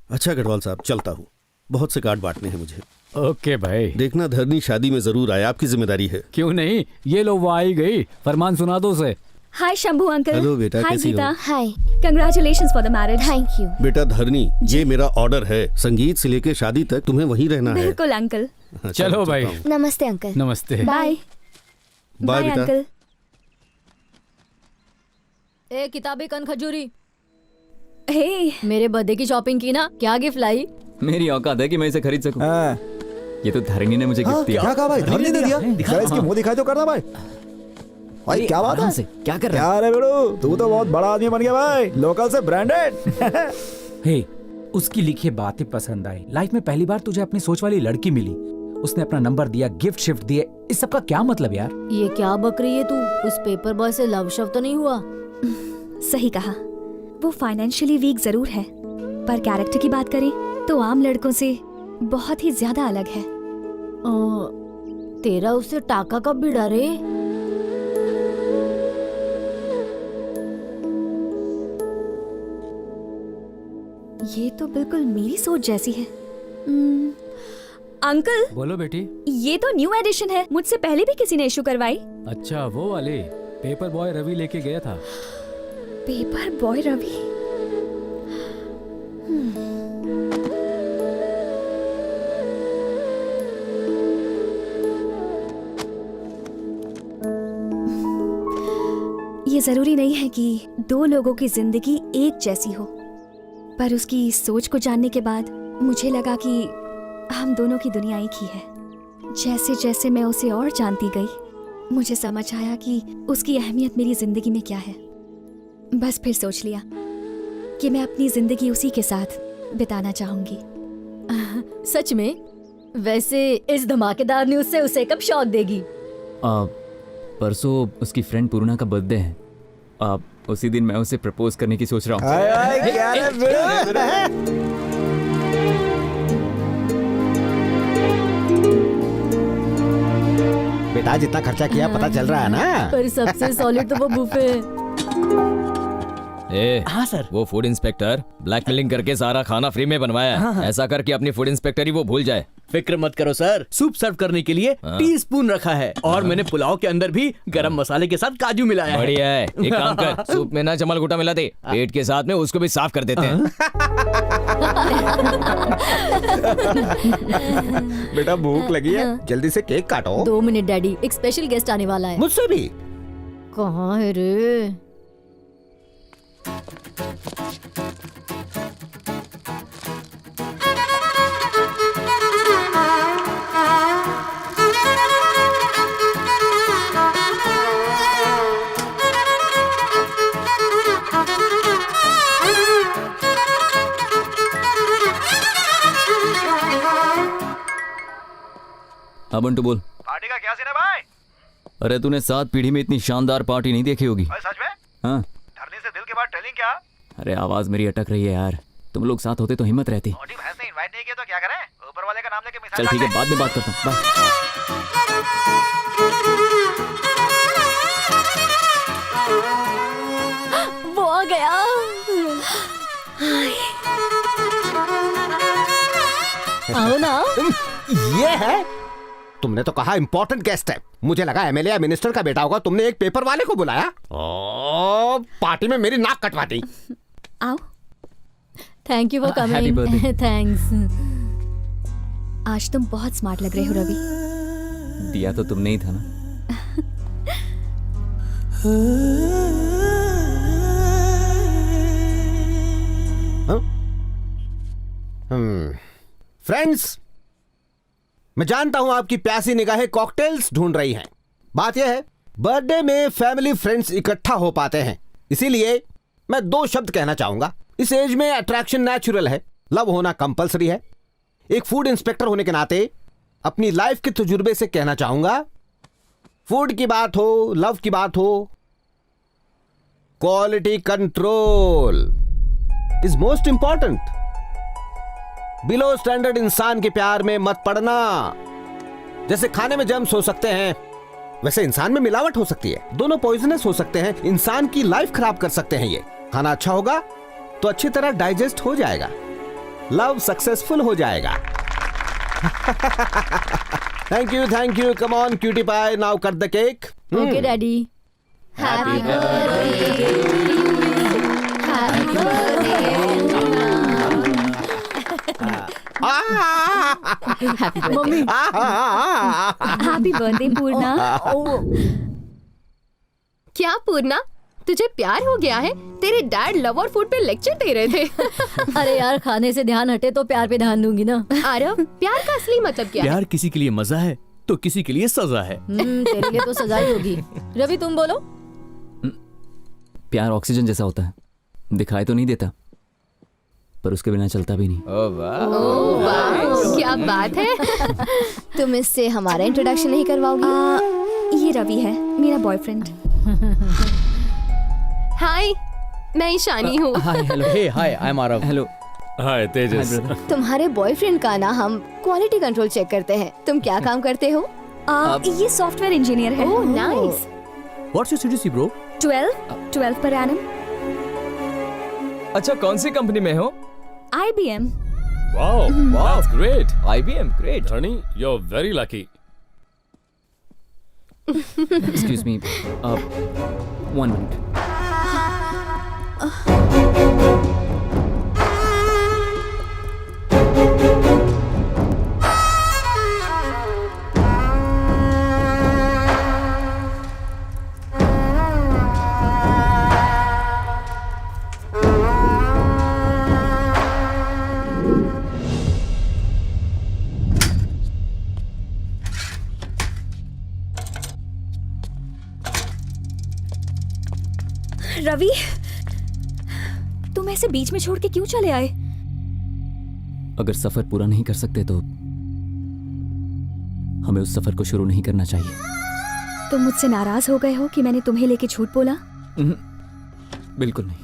अच्छा गढ़वाल साहब, चलता हूँ। बहुत से कार्ड बांटने हैं मुझे। ओके भाई। देखना धरनी शादी में जरूर आए, आपकी जिम्मेदारी है। क्यों नहीं, ये लो वो आई गई। फरमान सुना दो उसे। हाय शंभू अंकल। हेलो बेटा, हाय कैसी हो? Geeta. Hi. Congratulations for the marriage. Thank you. बेटा धरनी, ये मेरा ऑर्डर है। संगीत से लेके शादी तक तुम्हें वहीं रहना है। बिल्कुल अंकल। चलो भाई। नमस्ते अंकल। नमस्ते। बाय। बाय बेटा। अंकल। ए किताबें कन खजूरी, हे मेरे बर्थडे की शॉपिंग की ना, क्या गिफ्ट लाई? मेरी औकात है कि मैं इसे खरीद सकूं। ये तो धरनी ने मुझे गिफ्ट दिया। क्या कहा भाई? धरनी ने दिया? दिखा इसकी मुंह दिखाई तो करना भाई। भाई क्या बात है? क्या कर रहा है? अरे बेड़ू, तू तो बहुत बड़ा आदमी बन गया भाई, लोकल से ब्रांडेड। हे, उसकी लिखी बातें पसंद आई। लाइफ में पहली बार तुझे अपनी सोच वाली लड़की मिली, उसने अपना नंबर दिया, गिफ्ट शिफ्ट दिए। इस सब का क्या मतलब यार? ये क्या बक रही है तू? उस पेपर बॉय से लव शव तो नहीं हुआ? सही कहा। वो फाइनेंशियली वीक जरूर है, पर कैरेक्टर की बात करें तो आम लड़कों से बहुत ही ज्यादा अलग है। तेरा उससे टाका कब भिड़ा रे? ये तो बिल्कुल मेरी सोच जैसी है। अंकल। बोलो बेटी। ये तो न्यू एडिशन है, मुझसे पहले भी किसी ने इशू करवाई। अच्छा, वो वाले पेपर बॉय रवि लेके गया था। Paper boy Ravi? ये जरूरी नहीं है कि दो लोगों की जिंदगी एक जैसी हो, पर उसकी सोच को जानने के बाद मुझे लगा कि हम दोनों की दुनिया एक ही है। जैसे जैसे मैं उसे और जानती गई, मुझे समझ आया कि उसकी अहमियत मेरी जिंदगी में क्या है। बस फिर सोच लिया कि मैं अपनी जिंदगी उसी के साथ बिताना चाहूंगी। सच में? वैसे इस धमाकेदार न्यूज़ से उसे कब शॉक देगी? परसों उसकी फ्रेंड पूर्णा का बर्थडे है। उसी दिन मैं उसे प्रपोज करने की सोच रहा हूँ। बेटा जितना खर्चा किया पता चल रहा है ना। पर सबसे सॉलिड तो वो बुफे है। हाँ सर। वो फूड इंस्पेक्टर ब्लैकमेलिंग करके सारा खाना फ्री में बनवाया है। ऐसा करके अपनी फूड इंस्पेक्टर ही वो भूल जाए। फिक्र मत करो सर, सूप सर्व करने के लिए टीस्पून रखा है और मैंने पुलाव के अंदर भी गरम मसाले के साथ काजू मिलाया है। बढ़िया है। एक काम कर, सूप में ना जमल घुटा मिला दे, पेट के साथ में उसको भी साफ कर देते हैं। बेटा भूख लगी है, जल्दी से केक काटो। 2 मिनट डैडी, एक स्पेशल गेस्ट आने वाला है। मुझसे भी? कहाँ है रे? हाँ बंटू बोल। पार्टी का क्या सीन है भाई? अरे तूने 7 पीढ़ी में इतनी शानदार पार्टी नहीं देखी होगी। सच में? हाँ। धरनी से दिल के बाद टेलिंग क्या? अरे आवाज मेरी अटक रही है यार, तुम लोग साथ होते तो हिम्मत रहती। भैंस ने इनवाइट नहीं किया तो क्या करें? ऊपर वाले का नाम लेके मिसाल चल ठीक है, बाद में बात करता हूँ। वो आ गया। आओ ना। ये है? तुमने तो कहा इंपॉर्टेंट गेस्ट है, मुझे लगा एमएलए या मिनिस्टर का बेटा होगा। तुमने एक पेपर वाले को बुलाया? ओ, पार्टी में मेरी नाक कटवा दी। आओ। Thank you for Happy coming. birthday. Thanks. आज तुम बहुत स्मार्ट लग रहे हो रवि। दिया तो तुमने ही था ना। फ्रेंड्स, मैं जानता हूं आपकी प्यासी निगाहें कॉकटेल्स ढूंढ रही हैं। बात यह है, बर्थडे में फैमिली फ्रेंड्स इकट्ठा हो पाते हैं, इसीलिए मैं 2 शब्द कहना चाहूंगा। इस एज में अट्रैक्शन नेचुरल है, लव होना कंपलसरी है। एक फूड इंस्पेक्टर होने के नाते अपनी लाइफ के तजुर्बे से कहना चाहूंगा, फूड की बात हो, लव की बात हो, quality control is most important. Below standard इंसान के प्यार में मत पड़ना। जैसे खाने में जर्म्स हो सकते हैं, वैसे इंसान में मिलावट हो सकती है। दोनों पॉइजनस हो सकते हैं, इंसान की लाइफ खराब कर सकते हैं। ये खाना अच्छा होगा तो अच्छी तरह डाइजेस्ट हो जाएगा, लव सक्सेसफुल हो जाएगा। Thank you, come on cutie pie, now cut the cake. Okay daddy. Happy birthday happy mummy. Happy birthday Purna. क्या पूर्णा, तुझे प्यार हो गया है? तेरे डैड लव और फूड पे लेक्चर दे रहे थे। अरे यार, खाने से ध्यान हटे तो प्यार पे ध्यान दूंगी ना। आरव, प्यार का असली मतलब क्या है? प्यार किसी के लिए मजा है तो किसी के लिए सजा है। तेरे लिए तो सजा ही होगी। रवि तुम बोलो। प्यार ऑक्सीजन जैसा होता है, दिखाई तो नहीं देता पर उसके बिना चलता भी नहीं। ओह वाह, क्या बात है। तुम इससे हमारा इंट्रोडक्शन नहीं करवाओगी? ये रवि है, मेरा बॉयफ्रेंड। हाय, मैं ईशानी हूँ। Hi, hello. Hey, hi, I am Aarav. Hello. Hi Tejas. तुम्हारे बॉयफ्रेंड का ना हम क्वालिटी कंट्रोल चेक करते हैं। तुम क्या काम करते हो? ये सॉफ्टवेयर इंजीनियर है। Oh nice. What's your CTC bro? 12 per annum. अच्छा, कौन सी कंपनी में हो? IBM। Wow, that's great. IBM, great. Dhani, you are very lucky. Excuse me, 1 minute. Ravi, तुम ऐसे बीच में छोड़ के क्यों चले आए? अगर सफर पूरा नहीं कर सकते तो हमें उस सफर को शुरू नहीं करना चाहिए। तुम मुझसे नाराज हो गए हो कि मैंने तुम्हें लेके झूठ बोला? बिल्कुल नहीं,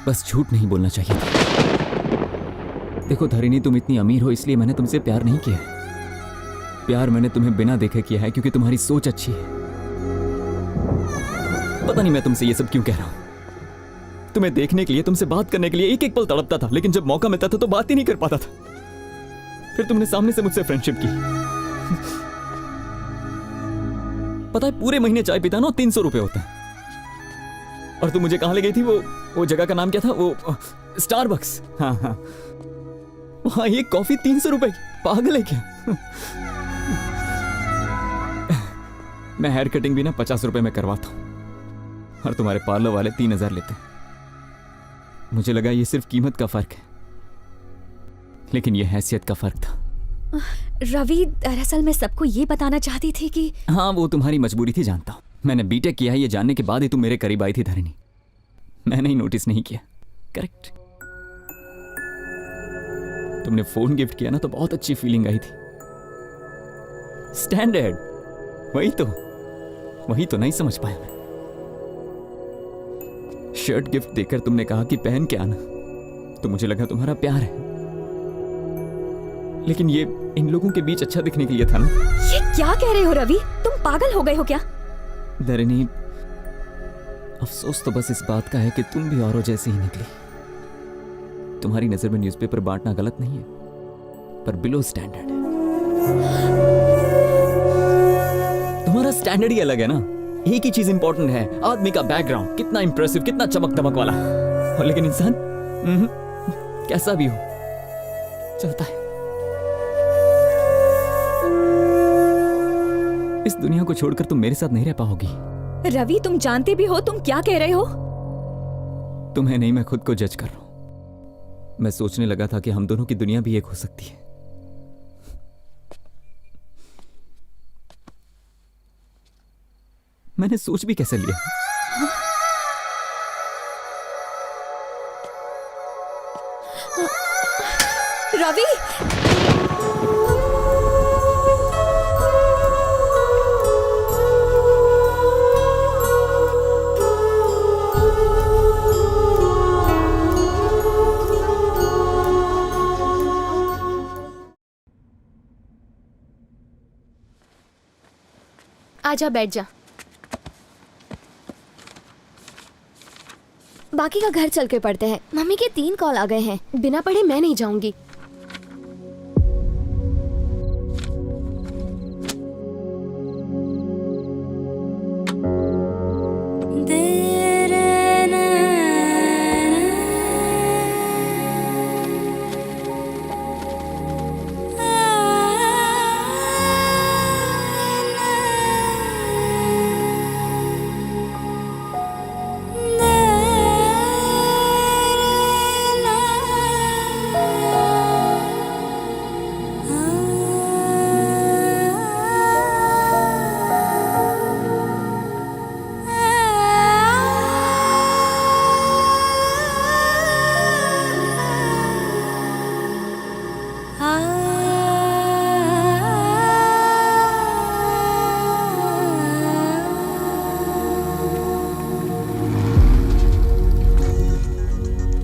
बस झूठ नहीं बोलना चाहिए था। देखो धरिणी, तुम इतनी अमीर हो इसलिए मैंने तुमसे प्यार नहीं किया है। प्यार मैंने तुम्हें बिना देखे किया है क्योंकि तुम्हारी सोच अच्छी है। पता नहीं मैं तुमसे ये सब क्यों कह रहा हूं। तुम्हें देखने के लिए, तुमसे बात करने के लिए एक एक पल तड़पता था, लेकिन जब मौका मिलता था तो बात ही नहीं कर पाता था। फिर तुमने सामने से मुझसे फ्रेंडशिप की। पता है, पूरे महीने चाय पीता ना 300 रुपए होता है। और तुम मुझे कहां ले गई थी? वो जगह का नाम क्या था? वो स्टारबक्स। हाँ हाँ, वहां एक कॉफी 300 रुपए की। पागल है क्या? मैं हेयर कटिंग भी ना 50 रुपए में करवाता हूं और तुम्हारे पार्लर वाले 3000 लेते हैं। मुझे लगा ये सिर्फ कीमत का फर्क है, लेकिन ये हैसियत का फर्क था। रवि, दरअसल मैं सबको ये बताना चाहती थी कि हाँ, वो तुम्हारी मजबूरी थी, जानता हूं। मैंने बीटेक किया है ये जानने के बाद ही तुम मेरे करीब आई थी धरिणी। मैंने ही नोटिस नहीं किया। करेक्ट। तुमने फोन गिफ्ट किया ना तो बहुत अच्छी फीलिंग आई थी। स्टैंडर्ड, वही तो नहीं समझ पाया मैं। शर्ट गिफ्ट देकर तुमने कहा कि पहन के आना, तो मुझे लगा तुम्हारा प्यार है। लेकिन ये इन लोगों के बीच अच्छा दिखने के लिए था ना। ये क्या कह रहे हो रवि? तुम पागल हो गए हो क्या? धरिणी, अफसोस तो बस इस बात का है कि तुम भी औरों जैसी ही निकली। तुम्हारी नजर में न्यूज़पेपर बांटना गलत नहीं है, पर बिलो स्टैंडर्ड है। तुम्हारा स्टैंडर्ड ही अलग है ना। एक ही चीज इंपॉर्टेंट है, आदमी का बैकग्राउंड कितना इंप्रेसिव, कितना चमक दमक वाला, और लेकिन इंसान कैसा भी हो चलता है। इस दुनिया को छोड़कर तुम मेरे साथ नहीं रह पाओगी। रवि, तुम जानते भी हो तुम क्या कह रहे हो? तुम्हें नहीं, मैं खुद को जज कर रहा हूं। मैं सोचने लगा था कि हम दोनों की दुनिया भी एक हो सकती है। मैंने सोच भी कैसे लिया? रवि, आजा, बैठ जा। बाकी का घर चल के पढ़ते हैं। मम्मी के 3 कॉल आ गए हैं। बिना पढ़े मैं नहीं जाऊंगी।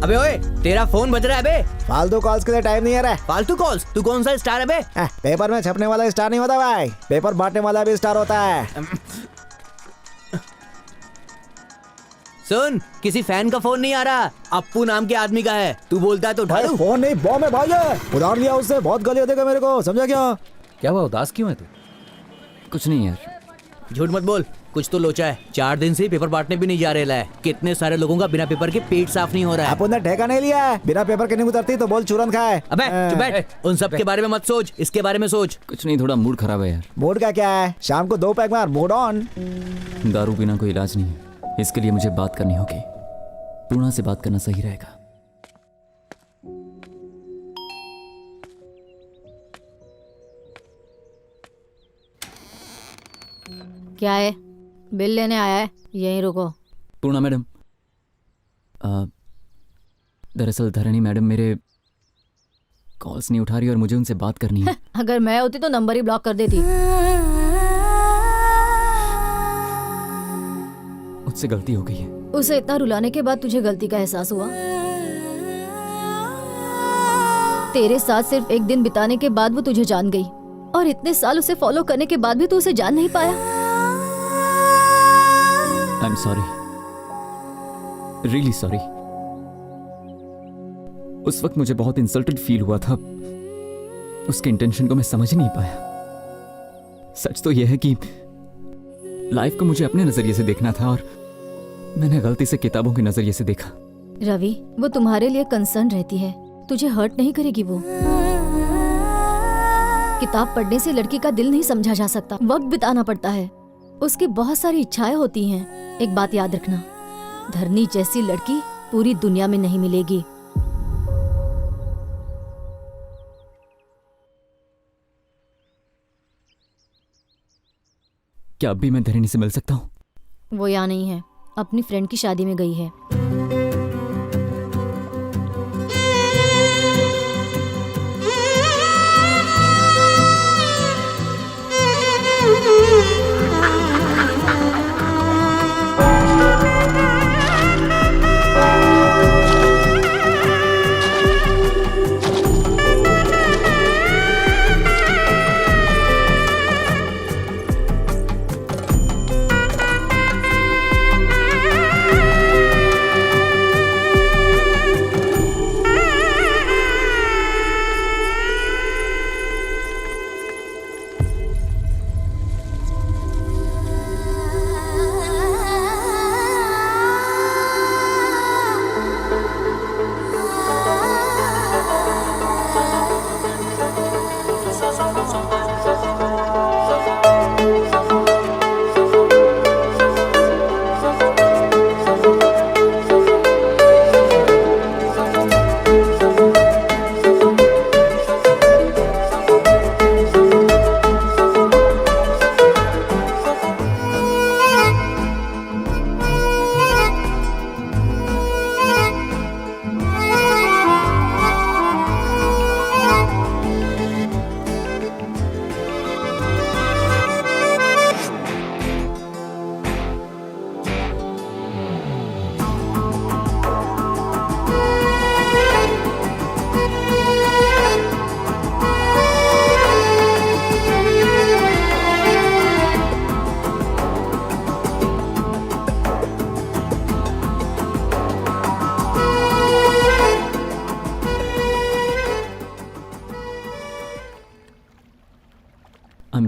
अबे ओए, तेरा फोन बज रहा है बे। फालतू कॉल्स के लिए टाइम नहीं है रे। फालतू कॉल्स? तू कौन सा स्टार है बे? पेपर में छपने वाला स्टार नहीं होता भाई, पेपर बांटने वाला भी स्टार होता है। सुन, किसी फैन का फोन नहीं आ रहा, अप्पू नाम के आदमी का है। तू बोलता है तो उठा लूं? फोन नहीं, बॉम्ब है भाई, उधार लिया उससे, बहुत गालियां देगा मेरे को, समझा क्या? क्या हुआ, उदास क्यों है तू? कुछ नहीं यार। झूठ मत बोल, कुछ तो लोचा है। 4 दिन से पेपर बांटने भी नहीं जा रहे है। कितने सारे लोगों का बिना पेपर के पेट साफ नहीं हो रहा है। अपन ने ठेका नहीं लिया है, बिना पेपर के नहीं उतरती तो बोल चूरन खाए। अबे चुप बैठ, उन सब के बारे में मत सोच, इसके बारे में सोच। कुछ नहीं, थोड़ा मूड खराब है यार। मूड का क्या है, शाम को 2 पैक मार, मूड ऑन। दारू पीना कोई इलाज नहीं है, इसके लिए मुझे बात करनी होगी। पूर्णा से बात करना सही रहेगा। क्या है? बिल लेने आया है, यहीं रुको। पूर्णा मैडम, दरअसल धरणी मैडम मेरे कॉल्स नहीं उठा रही और मुझे उनसे बात करनी है। अगर मैं होती तो नंबर ही ब्लॉक कर देती। मुझसे गलती हो गई है। उसे इतना रुलाने के बाद तुझे गलती का एहसास हुआ? तेरे साथ सिर्फ एक दिन बिताने के बाद वो तुझे जान गई, और इतने साल उसे फॉलो करने के बाद भी तू उसे जान नहीं पाया। I am sorry, really sorry. उस वक्त मुझे बहुत इंसल्टेड फील हुआ था, उसके इंटेंशन को मैं समझ नहीं पाया। सच तो यह है कि लाइफ को मुझे अपने नजरिए से देखना था और मैंने गलती से किताबों के नजरिए से देखा। रवि, वो तुम्हारे लिए कंसर्न रहती है, तुझे हर्ट नहीं करेगी वो। किताब पढ़ने से लड़की का दिल नहीं समझा जा सकता, वक्त बिताना पड़ता है। उसकी बहुत सारी इच्छाएं होती हैं। एक बात याद रखना, धरनी जैसी लड़की पूरी दुनिया में नहीं मिलेगी। क्या अब भी मैं धरणी से मिल सकता हूँ? वो यहाँ नहीं है, अपनी फ्रेंड की शादी में गई है।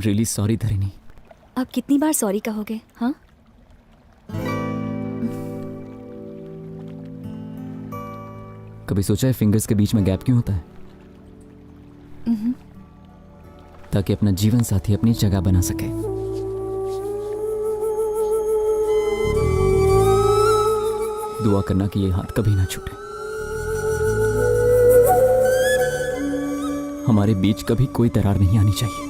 Really sorry Dharini. अब कितनी बार सॉरी कहोगे? हाँ, कभी सोचा है फिंगर्स के बीच में गैप क्यों होता है? ताकि अपना जीवन साथी अपनी जगह बना सके। दुआ करना कि ये हाथ कभी ना छूटे। हमारे बीच कभी कोई दरार नहीं आनी चाहिए।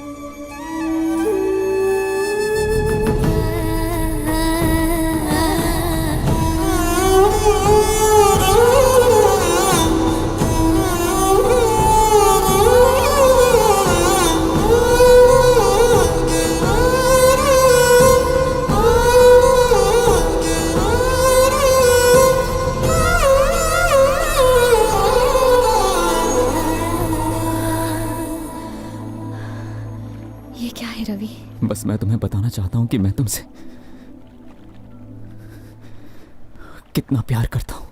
ये क्या है रवि? बस मैं तुम्हें बताना चाहता हूं कि मैं तुमसे कितना प्यार करता हूं।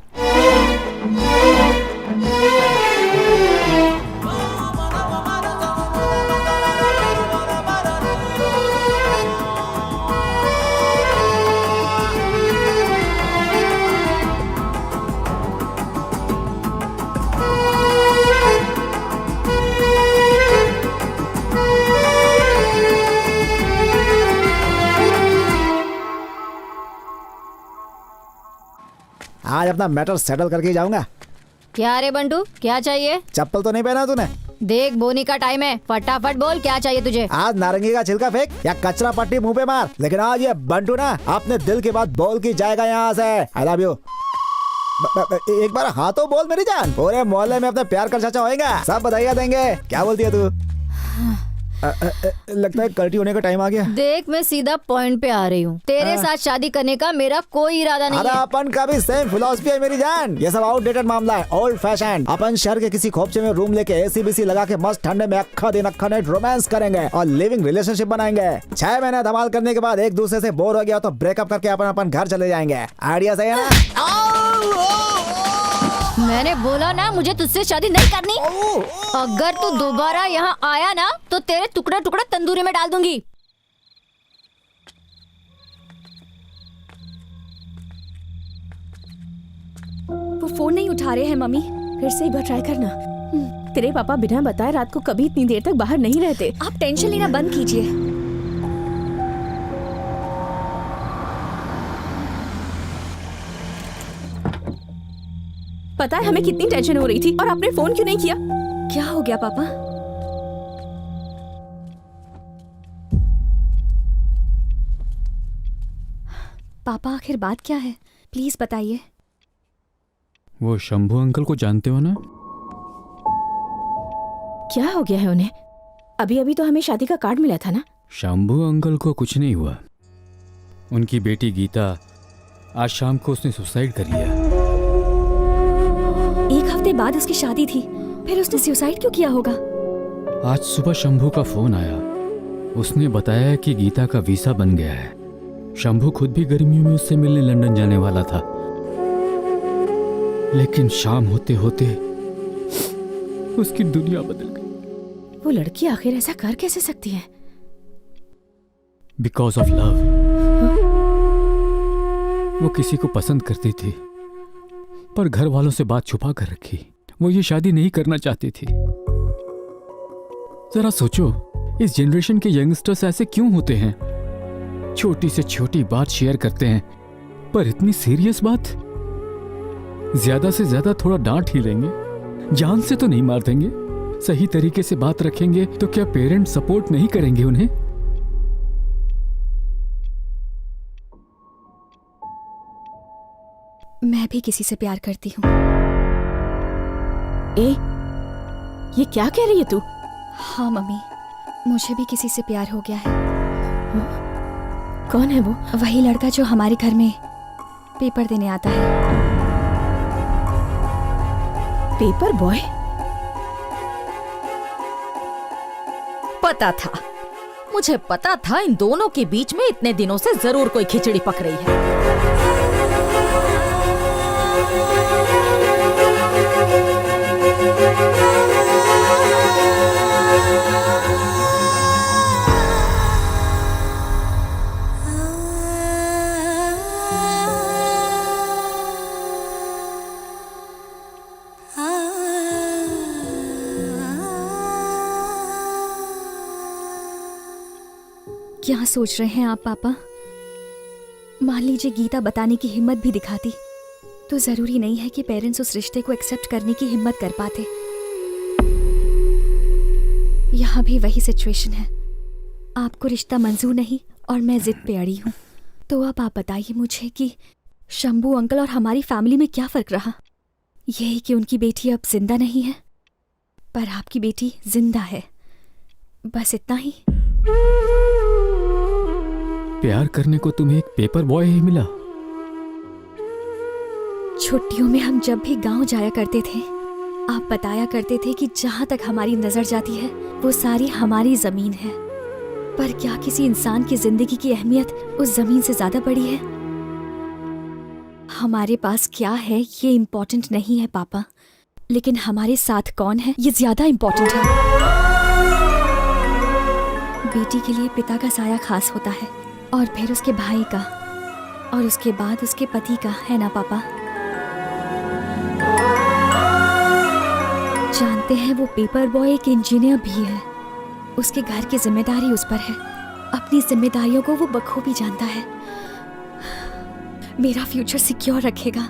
आज अपना मैटर सेटल करके ही जाऊंगा। क्या रे बंटू, क्या चाहिए? चप्पल तो नहीं पहना तूने? देख बोनी का टाइम है, फटाफट बोल क्या चाहिए तुझे। आज नारंगी का छिलका फेंक या कचरा पट्टी मुंह पे मार, लेकिन आज ये बंटू ना अपने दिल की बात बोल के जाएगा यहाँ से। I love you. एक बार हाँ तो बोल मेरी जान। पूरे मोहल्ले में अपने प्यार का चाचा होएगा, सब बधाइयाँ देंगे। क्या बोलती है तू? लगता है कल्टी होने का टाइम आ गया। देख मैं सीधा पॉइंट पे आ रही हूँ। तेरे साथ शादी करने का मेरा कोई इरादा नहीं अरे है। अपन का भी सेम फिलॉसफी है मेरी जान। ये सब आउटडेटेड मामला है, ओल्ड फैशन। अपन शहर के किसी खोपचे में रूम लेके एसी बीसी लगा के मस्त ठंडे में अक्खा दिन अक्खा नाइट रोमांस करेंगे और लिविंग रिलेशनशिप बनाएंगे। 6 महीने धमाल करने के बाद एक दूसरे से बोर हो गया तो ब्रेकअप करके अपन अपन घर चले जाएंगे। आइडिया सही है ना? मैंने बोला ना मुझे तुझसे शादी नहीं करनी। अगर तू दोबारा यहाँ आया ना तो तेरे टुकड़ा टुकड़ा तंदूरी में डाल दूंगी। वो फोन नहीं उठा रहे हैं मम्मी। फिर से एक बार ट्राई करना। तेरे पापा बिना बताए रात को कभी इतनी देर तक बाहर नहीं रहते। आप टेंशन लेना बंद कीजिए। पता है हमें कितनी टेंशन हो रही थी और आपने फोन क्यों नहीं किया? क्या हो गया पापा? पापा आखिर बात क्या है? प्लीज बताइए। वो शंभू अंकल को जानते हो ना? क्या हो गया है उन्हें? अभी अभी तो हमें शादी का कार्ड मिला था ना। शंभू अंकल को कुछ नहीं हुआ। उनकी बेटी गीता आज शाम को उसने सुसाइड कर लिया। एक हफ्ते बाद उसकी शादी थी, फिर उसने सुसाइड क्यों किया होगा? आज सुबह शंभू का फोन आया। उसने बताया कि गीता का वीसा बन गया है। शंभू खुद भी गर्मियों में उससे मिलने लंदन जाने वाला था, लेकिन शाम होते होते उसकी दुनिया बदल गई। वो लड़की आखिर ऐसा कर कैसे सकती है? Because of love. वो किसी को पसंद करती थी पर घर वालों से बात छुपा कर रखी। वो ये शादी नहीं करना चाहती थी। जरा सोचो, इस जनरेशन के यंगस्टर्स ऐसे क्यों होते हैं? छोटी से छोटी बात शेयर करते हैं, पर इतनी सीरियस बात? ज्यादा से ज्यादा थोड़ा डांट ही लेंगे, जान से तो नहीं मार देंगे। सही तरीके से बात रखेंगे तो क्या पेरेंट्स सपोर्ट नहीं करेंगे उन्हें? मैं भी किसी से प्यार करती हूँ। ये क्या कह रही है तू? हाँ मम्मी, मुझे भी किसी से प्यार हो गया है। कौन है वो? वही लड़का जो हमारे घर में पेपर देने आता है। Paper boy? पता था, मुझे पता था इन दोनों के बीच में इतने दिनों से जरूर कोई खिचड़ी पक रही है। क्या सोच रहे हैं आप पापा? मान लीजिए गीता बताने की हिम्मत भी दिखाती तो जरूरी नहीं है कि पेरेंट्स उस रिश्ते को एक्सेप्ट करने की हिम्मत कर पाते। यहाँ भी वही सिचुएशन है। आपको रिश्ता मंजूर नहीं और मैं जिद पे अड़ी हूँ। तो अब आप बताइए मुझे कि शंभू अंकल और हमारी फैमिली में क्या फर्क रहा? यही कि उनकी बेटी अब जिंदा नहीं है, पर आपकी बेटी जिंदा है, बस इतना ही। प्यार करने को तुम्हें एक पेपर बॉय ही मिला? छुट्टियों में हम जब भी गांव जाया करते थे, आप बताया करते थे कि जहां तक हमारी नजर जाती है वो सारी हमारी जमीन है। पर क्या किसी इंसान की जिंदगी की अहमियत उस जमीन से ज्यादा बड़ी है? हमारे पास क्या है ये इम्पोर्टेंट नहीं है पापा, लेकिन हमारे साथ कौन है ये ज्यादा इम्पोर्टेंट है। बेटी के लिए पिता का साया खास होता है, और फिर उसके भाई का, और उसके बाद उसके पति का, है ना पापा? जानते हैं वो पेपर बॉय एक इंजीनियर भी है। उसके घर की जिम्मेदारी उस पर है। अपनी जिम्मेदारियों को वो बखूबी जानता है। मेरा फ्यूचर सिक्योर रखेगा।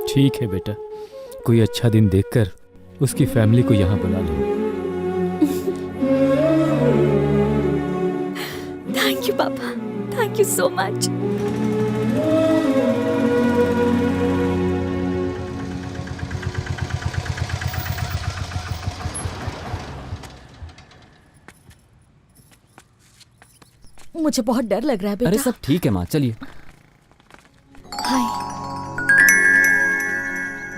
ठीक है बेटा, कोई अच्छा दिन देखकर उसकी फैमिली को यहाँ बुला लो। थैंक यू पापा, थैंक यू सो मच। मुझे बहुत डर लग रहा है बेटा। अरे सब ठीक है माँ, चलिए। हाय।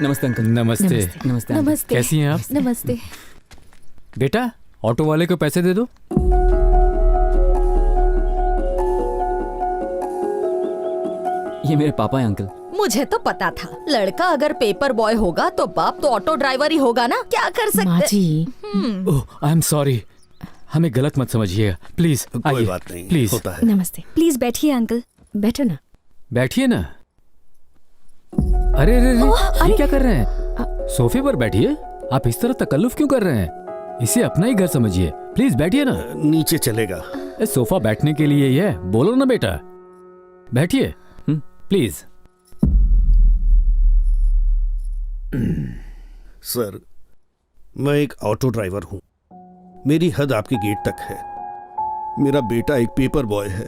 नमस्ते अंकल। नमस्ते। नमस्ते। नमस्ते। कैसी हैं आप? नमस्ते। बेटा ऑटो वाले को पैसे दे दो। ये मेरे पापा हैं अंकल। मुझे तो पता था लड़का अगर पेपर बॉय होगा तो बाप तो ऑटो ड्राइवर ही होगा ना। क्या कर सकते? माँ जी। ओह आई एम सॉरी, हमें गलत मत समझिएगा प्लीज। कोई बात नहीं, प्लीज होता है। नमस्ते। प्लीज बैठिए अंकल। बैठो ना। बैठिए ना। अरे अरे अरे ये क्या कर रहे हैं? सोफे पर बैठिए। आप इस तरह तकल्लुफ क्यों कर रहे हैं? इसे अपना ही घर समझिए। प्लीज बैठिए ना। नीचे चलेगा। सोफा बैठने के लिए ही है, बोलो ना बेटा। बैठिए प्लीज। सर, मैं एक ऑटो ड्राइवर हूं। मेरी हद आपके गेट तक है। मेरा बेटा एक पेपर बॉय है,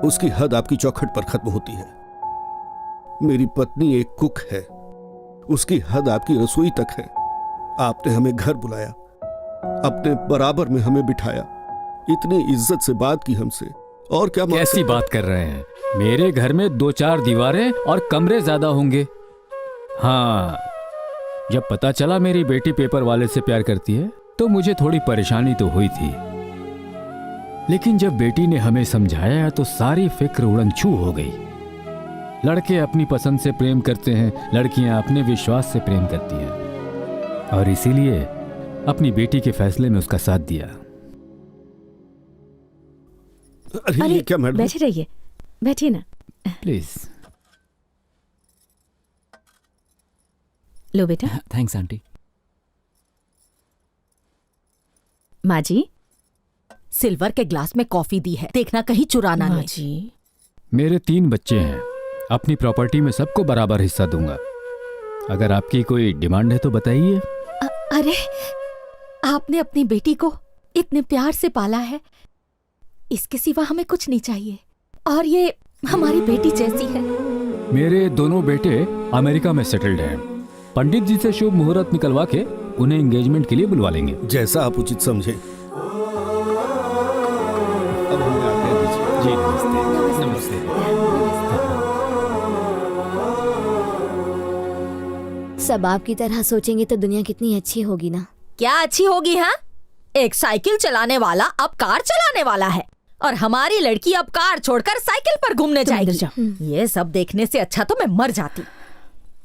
उसकी हद आपकी चौखट पर खत्म होती है। मेरी पत्नी एक कुक है, उसकी हद आपकी रसोई तक है। आपने हमें घर बुलाया, अपने बराबर में हमें बिठाया, इतनी इज्जत से बात की हमसे, और क्या कैसी बात कर रहे हैं? मेरे घर में 2-4 दीवारें और कमरे ज्यादा होंगे। हाँ, जब पता चला मेरी बेटी पेपर वाले से प्यार करती है तो मुझे थोड़ी परेशानी तो हुई थी, लेकिन जब बेटी ने हमें समझाया तो सारी फिक्र उड़नछू हो गई। लड़के अपनी पसंद से प्रेम करते हैं, लड़कियां अपने विश्वास से प्रेम करती हैं, और इसीलिए अपनी बेटी के फैसले में उसका साथ दिया। अरे ये क्या मैडम? बैठे रहिए, बैठिए ना प्लीज। लो बेटा। Thanks aunty. माँ जी, सिल्वर के ग्लास में कॉफी दी है, देखना कहीं चुराना नहीं। जी। मेरे 3 बच्चे हैं, अपनी प्रॉपर्टी में सबको बराबर हिस्सा दूंगा। अगर आपकी कोई डिमांड है तो बताइए। अरे, आपने अपनी बेटी को इतने प्यार से पाला है, इसके सिवा हमें कुछ नहीं चाहिए, और ये हमारी बेटी जैसी है। मेरे दोनों बेटे अमेरिका में सेटल्ड हैं। पंडित जी से शुभ मुहूर्त निकलवा के उन्हें एंगेजमेंट के लिए बुलवा लेंगे। जैसा आप उचित समझे। अब हमें आज्ञा दीजिए। जी नमस्ते। नमस्ते। सब आपकी तरह सोचेंगे तो दुनिया कितनी अच्छी होगी ना। क्या अच्छी होगी? हाँ, एक साइकिल चलाने वाला अब कार चलाने वाला है, और हमारी लड़की अब कार छोड़कर साइकिल पर घूमने जाएगी। ये सब देखने से अच्छा तो मैं मर जाती।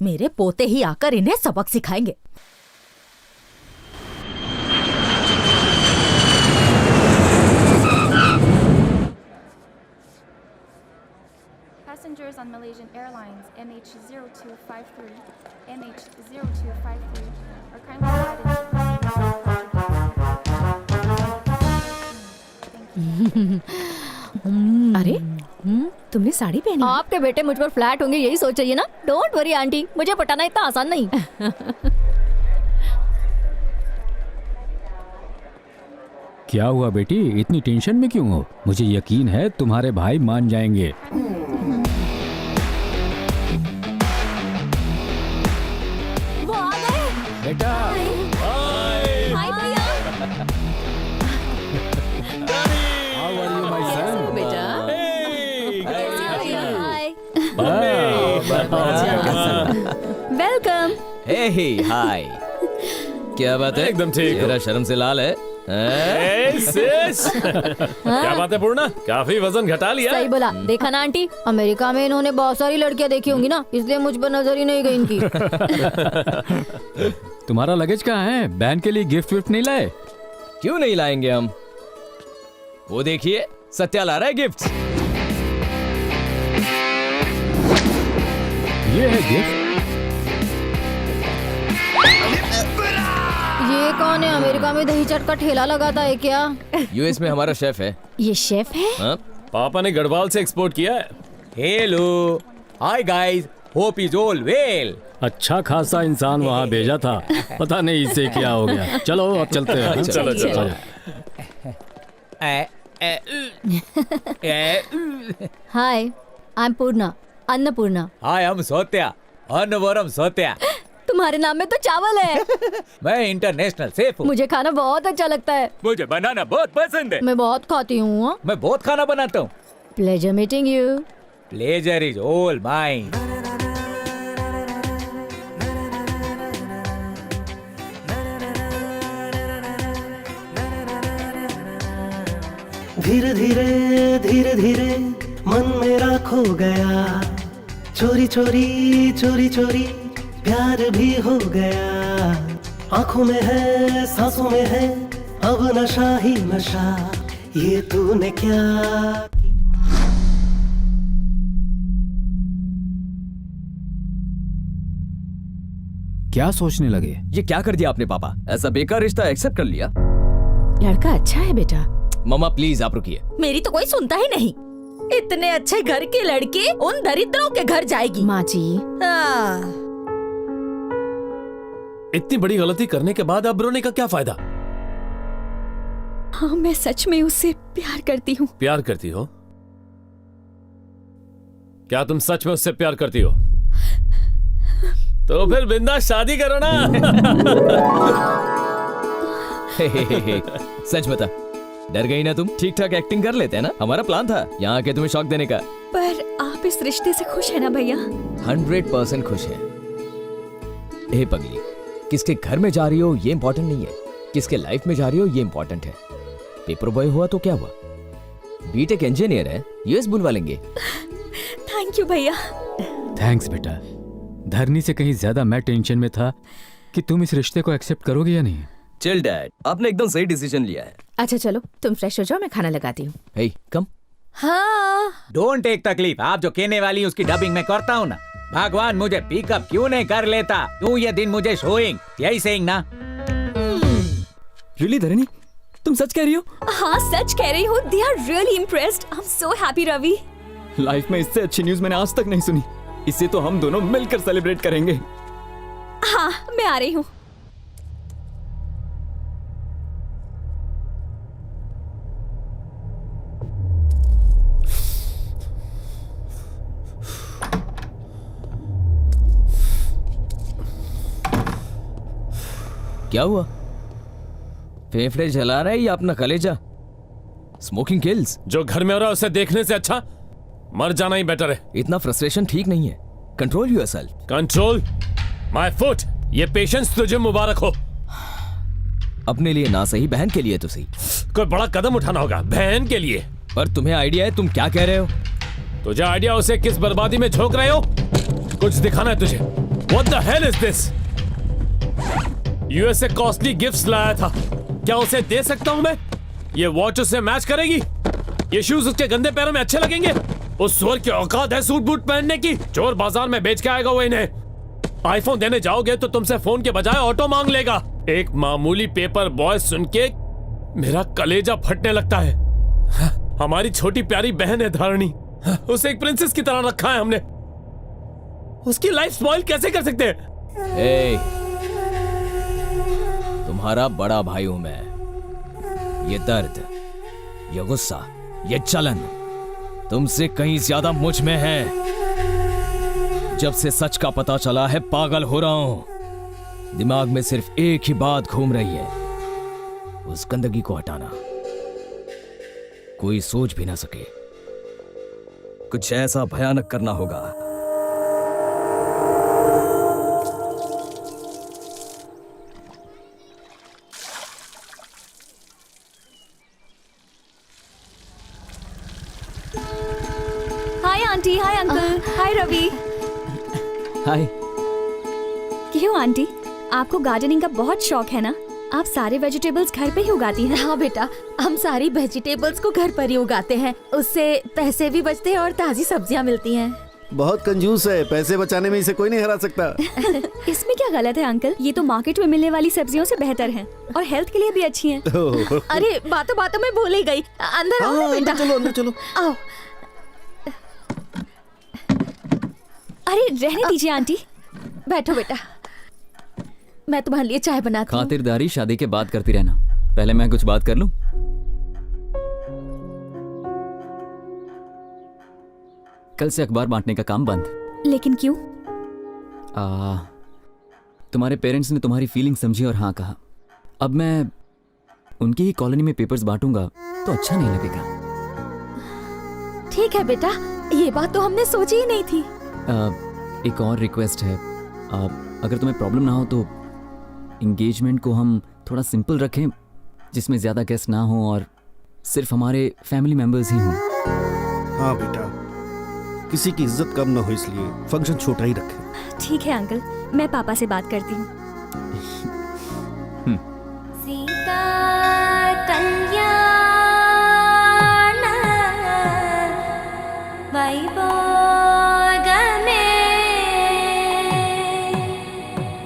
मेरे पोते ही आकर इन्हें सबक सिखाएंगे। Passengers on on Malaysian Airlines MH0253, MH0253 are kindly अरे तुमने साड़ी पहनी? आपके बेटे मुझ पर फ्लैट होंगे यही सोच रही है ना? डोंट वरी आंटी, मुझे पटाना इतना आसान नहीं। क्या हुआ बेटी, इतनी टेंशन में क्यों हो? मुझे यकीन है तुम्हारे भाई मान जाएंगे। वो आ गए बेटा। हाय भैया। How are you, my son? बेटा वेलकम। हे हाय, क्या बात है? एकदम ठीक। चेहरा शर्म से लाल है। क्या बात है पूर्णा, काफी वजन घटा लिया। सही बोला। देखा ना आंटी, अमेरिका में इन्होंने बहुत सारी लड़कियां देखी होंगी ना, इसलिए मुझ पर नजर ही नहीं गई इनकी। तुम्हारा लगेज कहाँ है? बहन के लिए गिफ्ट विफ्ट नहीं लाए? क्यों नहीं लाएंगे हम? वो देखिए, सत्या ला रहा है गिफ्ट। ये है गिफ्ट। ये कौन है? अमेरिका में दही चट का ठेला लगाता है क्या? यूएस में हमारा शेफ है। ये शेफ है? हाँ? पापा ने गढ़वाल से एक्सपोर्ट किया है। Hello, hi guys, hope is all well. अच्छा खासा इंसान वहाँ भेजा था, पता नहीं इसे क्या हो गया। चलो अब चलते हैं। चलो चलो। हाय, आई एम पूर्णा, अन्नपूर्णा। हाय, हम सोत्या, अन्नवरम सोत्या। तुम्हारे नाम में तो चावल है। मैं इंटरनेशनल शेफ हूँ। मुझे खाना बहुत अच्छा लगता है। मुझे बनाना बहुत पसंद है। मैं बहुत खाती हूँ। मैं बहुत खाना बनाता हूँ। Pleasure meeting you. Pleasure is all mine. धीरे धीरे धीरे धीरे मन मेरा खो गया, चोरी चोरी चोरी चोरी प्यार भी हो गया। आंखों में है, सांसों में है, अब नशा ही नशा। ये तूने क्या? क्या सोचने लगे? ये क्या कर दिया आपने पापा? ऐसा बेकार रिश्ता एक्सेप्ट कर लिया? लड़का अच्छा है बेटा। मम्मा प्लीज आप रुकिए। मेरी तो कोई सुनता ही नहीं। इतने अच्छे घर की लड़की उन दरिद्रों के घर जाएगी। माँ जी, इतनी बड़ी गलती करने के बाद अब रोने का क्या फायदा? हाँ, मैं सच में उससे प्यार करती हूँ। प्यार करती हो? क्या तुम सच में उससे प्यार करती हो? तो फिर बिंदास शादी करो ना। सच बता, डर गई ना तुम? ठीक ठाक एक्टिंग कर लेते हैं ना, हमारा प्लान था यहाँ आके तुम्हें शॉक देने का। पर आप इस रिश्ते से खुश है ना भैया? 100% खुश है। हे पगली, किसके घर में जा रही हो ये इम्पोर्टेंट नहीं है, किसके लाइफ में जा रही हो ये इम्पोर्टेंट है। पेपर बॉय हुआ तो क्या हुआ, बीटेक इंजीनियर है, यूएस बुलवा लेंगे। थैंक यू भैया। थैंक्स बेटा। धरनी से कहीं ज्यादा मैं टेंशन में था कि तुम इस रिश्ते को एक्सेप्ट करोगे या नहीं। चिल डैड, आपने एकदम सही डिसीजन लिया है। अच्छा चलो तुम फ्रेश हो जाओ, मैं खाना लगाती हूँ। हे कम। हाँ, डोंट टेक तकलीफ। आप जो कहने वाली उसकी डबिंग में करता हूँ ना। भगवान मुझे पिकअप क्यों नहीं कर लेता? तू ये दिन मुझे शोइंग, यही सेइंग ना? रियली धरनी, तुम सच कह रही हो? हाँ सच कह रही हूँ। They are really impressed. I'm so happy Ravi. Life में इससे अच्छी न्यूज मैंने आज तक नहीं सुनी। इसे तो हम दोनों मिलकर सेलिब्रेट करेंगे। हाँ, मैं आ रही हूँ। क्या हुआ? फेफड़े जला रहा है या अपना कलेजा? Smoking kills. जो घर में हो रहा है उसे देखने से अच्छा मर जाना ही बेटर है। इतना फ्रस्ट्रेशन ठीक नहीं है। Control yourself. Control my foot. ये पेशेंस तुझे मुबारक हो। अपने लिए ना सही, बहन के लिए तो सही। कोई बड़ा कदम उठाना होगा बहन के लिए। पर तुम्हें आइडिया है? तुम क्या कह रहे हो? तुझे आइडिया? उसे किस बर्बादी में झोंक रहे हो? कुछ दिखाना है तुझे। What the hell is this? US से कॉस्टली गिफ्ट्स लाया था, क्या उसे दे सकता हूं मैं? ये वॉच उससे मैच करेगी? ये शूज उसके गंदे पैरों में अच्छे लगेंगे? उस सुअर की औकात है सूट बूट पहनने की? चोर बाजार में बेच के आएगा वो इन्हें। आईफोन देने जाओगे तो तुमसे फोन के बजाय ऑटो मांग लेगा। एक मामूली पेपर बॉय सुन के मेरा कलेजा फटने लगता है। हमारी छोटी प्यारी बहन है धारणी, उसे एक प्रिंसेस की तरह रखा है हमने। उसकी लाइफ स्पॉइल कैसे कर सकते हैं? तुम्हारा बड़ा भाई हूं मैं। ये दर्द, ये गुस्सा, ये जलन तुमसे कहीं ज्यादा मुझ में है। जब से सच का पता चला है पागल हो रहा हूं। दिमाग में सिर्फ एक ही बात घूम रही है, उस गंदगी को हटाना। कोई सोच भी ना सके। कुछ ऐसा भयानक करना होगा। हाय आंटी, हाय अंकल, हाय रवि। हाय। क्यों आंटी, आपको गार्डनिंग का बहुत शौक है ना? आप सारे वेजिटेबल्स घर पे ही उगाती हैं? हाँ बेटा, हम सारी वेजिटेबल्स को घर पर ही उगाते हैं। उससे पैसे भी बचते हैं और ताजी सब्जियाँ मिलती हैं। बहुत कंजूस है, पैसे बचाने में इसे कोई नहीं हरा सकता। इसमें क्या गलत है अंकल? ये तो मार्केट में मिलने वाली सब्जियों से बेहतर हैं और हेल्थ के लिए भी अच्छी हैं। अरे बातों बातों में भूल ही गई। अंदर आओ ना बेटा। चलो अंदर चलो। आओ। अरे रहने दीजिए आंटी। बैठो बेटा, मैं तुम्हारे लिए चाय बनाती हूँ। खातिरदारी शादी के बाद करती रहना, पहले मैं कुछ बात कर लूं। कल से अखबार बांटने का काम बंद। लेकिन क्यों? तुम्हारे पेरेंट्स ने तुम्हारी फीलिंग समझी और हाँ कहा। अब मैं उनकी ही कॉलोनी में पेपर्स बांटूंगा तो अच्छा नहीं लगेगा। ठीक है बेटा, ये बात तो हमने सोची ही नहीं थी। एक और रिक्वेस्ट है, अगर तुम्हें प्रॉब्लम ना हो तो एंगेजमेंट को हम थोड़ा सिंपल रखें, जिसमें ज्यादा गेस्ट ना हो और सिर्फ हमारे फैमिली मेंबर्स ही हों। हाँ बेटा, किसी की इज्जत कम ना हो इसलिए फंक्शन छोटा ही रखें। ठीक है अंकल, मैं पापा से बात करती हूँ। सीता कल्याण वैभोग में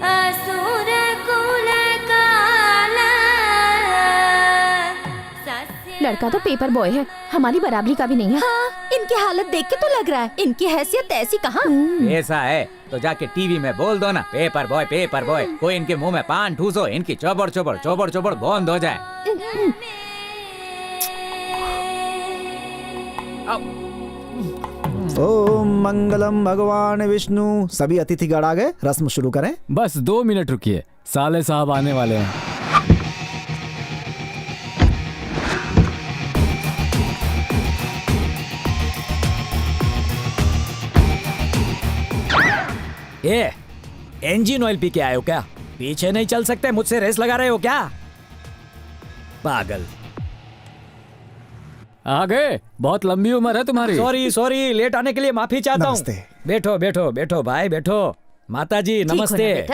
असुर कुल काला। लड़का तो पेपर बॉय है, हमारी बराबरी का भी नहीं है। हाँ, इनकी हालत देख के तो लग रहा है इनकी हैसियत ऐसी कहाँ। ऐसा है तो जाके टीवी में बोल दो ना, पेपर बॉय पेपर बॉय। कोई इनके मुंह में पान ठूसो, इनकी चौबड़ चौबड़ चौबड़ चौबड़ बंद हो जाए। ओम मंगलम भगवान विष्णु। सभी अतिथिगण आ गए, रस्म शुरू करें। बस 2 मिनट रुकिए, साले साहब आने वाले हैं। ये इंजन ऑयल पी के आए हो क्या? पीछे नहीं चल सकते, मुझसे रेस लगा रहे हो क्या? पागल। आ गए, बहुत लंबी उम्र है तुम्हारी। सॉरी सॉरी, लेट आने के लिए माफी चाहता हूँ। बैठो बैठो बैठो भाई बैठो। माता जी नमस्ते।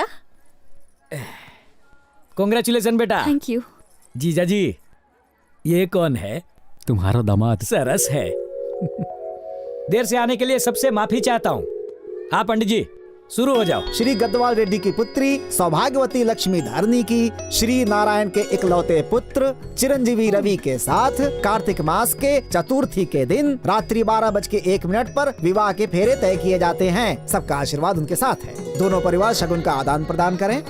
कांग्रेचुलेशन बेटा। Thank you. जीजा जी, ये कौन है? तुम्हारा दामाद। सरस है। देर से आने के लिए सबसे माफी चाहता हूँ। हाँ पंडित जी, शुरू हो जाओ। श्री गद्वाल रेड्डी की पुत्री सौभाग्यवती लक्ष्मी धारणी की श्री नारायण के इकलौते पुत्र चिरंजीवी रवि के साथ कार्तिक मास के चतुर्थी के दिन रात्रि 12:01 पर विवाह के फेरे तय किए जाते हैं। सबका आशीर्वाद उनके साथ है। दोनों परिवार शगुन का आदान प्रदान करें।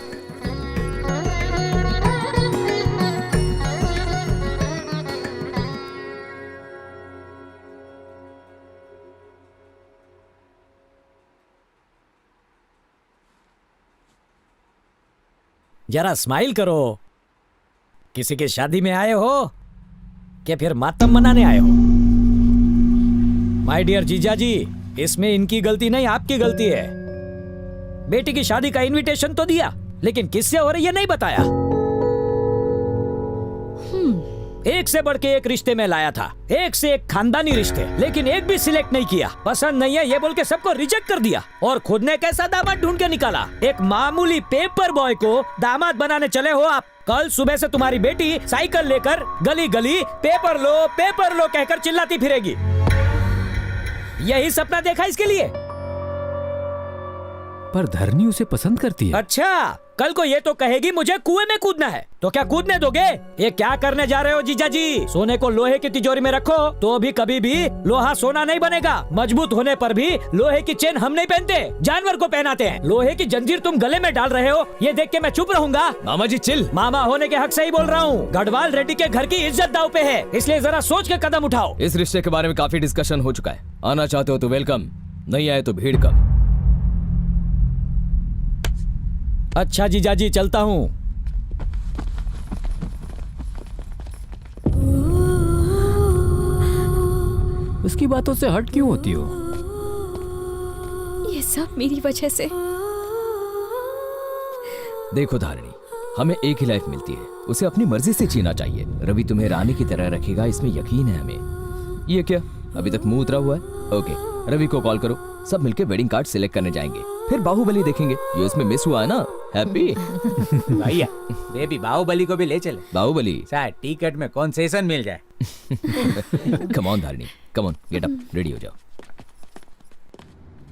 जरा स्माइल करो। किसी की शादी में आए हो क्या फिर मातम मनाने आए हो? माय डियर जीजा जी, इसमें इनकी गलती नहीं, आपकी गलती है। बेटी की शादी का इनविटेशन तो दिया, लेकिन किससे हो रही है नहीं बताया। एक से बढ़ के एक रिश्ते में लाया था, एक से एक खानदानी रिश्ते, लेकिन एक भी सिलेक्ट नहीं किया। पसंद नहीं है ये बोल के सबको रिजेक्ट कर दिया और खुद ने कैसा दामाद ढूंढ के निकाला। एक मामूली पेपर बॉय को दामाद बनाने चले हो आप। कल सुबह से तुम्हारी बेटी साइकिल लेकर गली गली पेपर लो कहकर चिल्लाती फिरेगी। यही सपना देखा इसके लिए। पर धरनी उसे पसंद करती है। अच्छा, कल को ये तो कहेगी मुझे कुएं में कूदना है, तो क्या कूदने दोगे? ये क्या करने जा रहे हो जीजा जी? सोने को लोहे की तिजोरी में रखो तो भी कभी भी लोहा सोना नहीं बनेगा। मजबूत होने पर भी लोहे की चेन हम नहीं पहनते, जानवर को पहनाते हैं। लोहे की जंजीर तुम गले में डाल रहे हो, ये देख के मैं चुप रहूंगा? मामा जी चिल। मामा होने के हक से ही बोल रहा हूँ। गढ़वाल रेड्डी के घर की इज्जत दाव पे है, इसलिए जरा सोच के कदम उठाओ। इस रिश्ते के बारे में काफी डिस्कशन हो चुका है। आना चाहते हो तो वेलकम, नहीं आए तो भीड़ कम। अच्छा जीजा जी, चलता हूँ। उसकी बातों से हट क्यों होती हो? ये सब मेरी वजह से। देखो धारणी, हमें एक ही लाइफ मिलती है, उसे अपनी मर्जी से जीना चाहिए। रवि तुम्हें रानी की तरह रखेगा, इसमें यकीन है हमें। ये क्या अभी तक मुंह उतरा हुआ है? ओके, रवि को कॉल करो, सब मिलकर वेडिंग कार्ड सिलेक्ट करने जाएंगे, फिर बाहुबली देखेंगे। ये उसमें मिस हुआ है ना। हैप्पी भैया, बेबी बाहुबली को भी ले चले। बाहुबली शायद टिकट में कंसेशन मिल जाए। Come on Dharni, come on, get up, ready हो जाओ।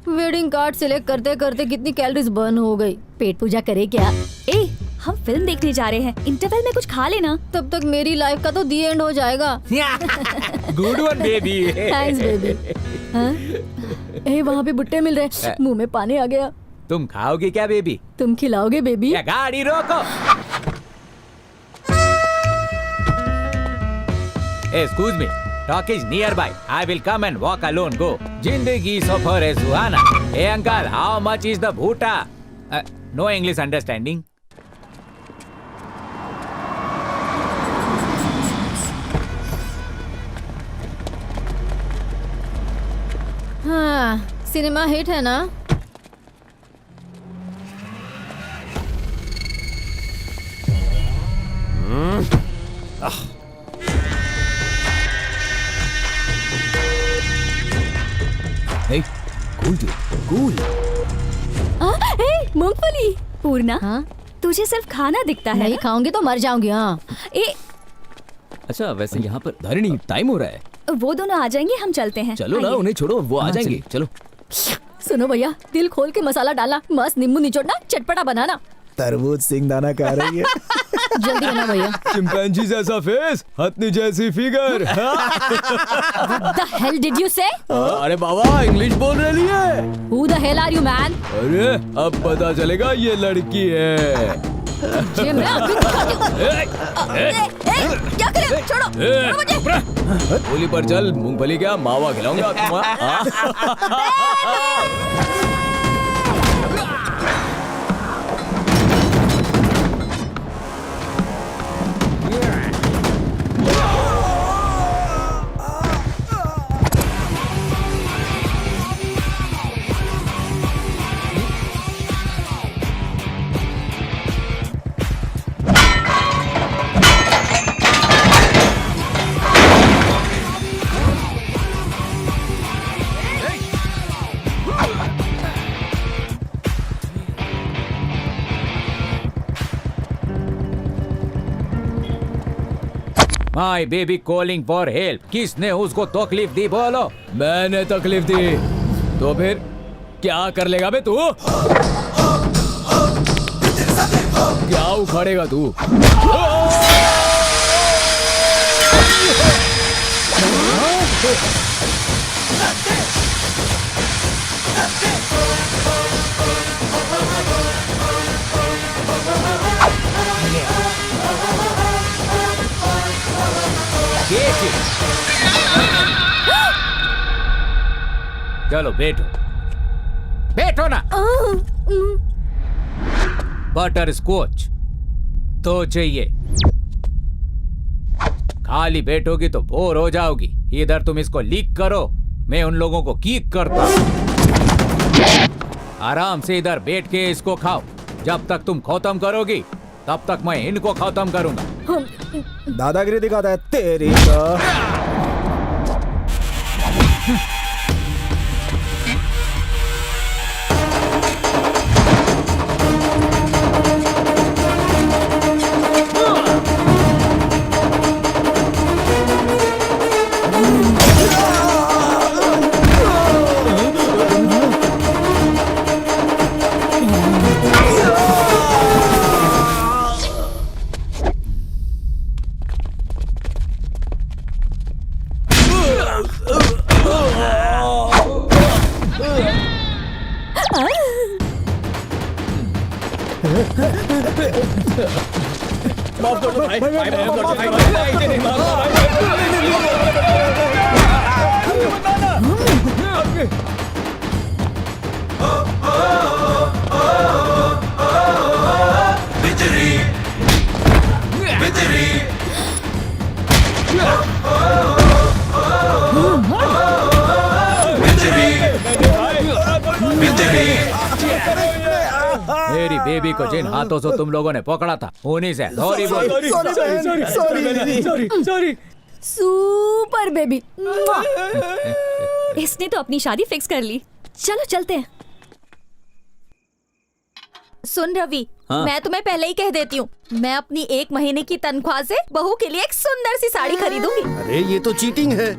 वेडिंग कार्ड सिलेक्ट करते करते कितनी कैलोरीज बर्न हो गई। पेट पूजा करे क्या? ए, हम फिल्म देखने जा रहे हैं, इंटरवल में कुछ खा लेना। तब तक मेरी लाइफ का तो दी एंड हो जाएगा। Good one baby. Thanks baby. हाँ? ए, वहाँ पे भुट्टे मिल रहे, मुंह में पानी आ गया। तुम खाओगी क्या बेबी? तुम खिलाओगे बेबी? या गाड़ी रोको। Excuse me, talk is nearby. I will come and walk alone. Go. जिंदगी सफर है सुहाना. Hey uncle, how much is the bhuta? No English understanding. हाँ, सिनेमा हिट है ना? Hey, cool dude, cool. मूंगफली। पूर्णा, हाँ? तुझे सिर्फ खाना दिखता है। नहीं खाऊंगी तो मर जाऊंगी। हाँ। अच्छा, वैसे यहाँ पर धारणी टाइम हो रहा है। वो दोनों आ जाएंगे, हम चलते हैं। चलो ना, उन्हें छोड़ो, वो आ जाएंगे। चलो। सुनो भैया, दिल खोल के मसाला डालना, मस्त नींबू निचोड़ना, चटपटा बनाना। तरबूज सिंगदाना खा रही है। जल्दी आना भैया। चिंपैंजी जैसा फेस, हथनी जैसी figure. What the hell did you say? अरे बाबा, इंग्लिश बोल रही है। Who the hell are you man? अरे अब पता चलेगा ये लड़की है। ये मैं अभी दिखाती हूँ। क्या करे? छोड़ो, छोड़ो मुझे। गोली पर चल, मूंगफली क्या मावा खिलाऊंगा तुम्हारा। My baby calling for help. किसने उसको तकलीफ दी बोलो? मैंने तकलीफ दी तो फिर क्या कर लेगा बे तू? क्या उखाड़ेगा तू? चलो बैठो, बैठो ना। बटर स्कॉच तो चाहिए। खाली बैठोगी तो बोर हो जाओगी। इधर तुम इसको लीक करो, मैं उन लोगों को कीक करता हूं। आराम से इधर बैठ के इसको खाओ। जब तक तुम खत्म करोगी तब तक मैं इनको खत्म करूंगा। दादागिरी दिखाता है तेरी तो। माफ कर दो भाई, भाई, माफ कर दो भाई, भाई, इसे नहीं मारो बिजली बिजली मेरी बेबी को जिन हाथों से तुम लोगों ने पकड़ा था उन्हीं से सॉरी सॉरी। Super baby. इसने तो अपनी शादी फिक्स कर ली। चलो चलते हैं। सुन रवि, हाँ? मैं तुम्हें पहले ही कह देती हूँ, मैं अपनी 1 महीने की तनख्वाह से बहू के लिए एक सुंदर सी साड़ी खरीदूंगी। अरे ये तो चीटिंग है।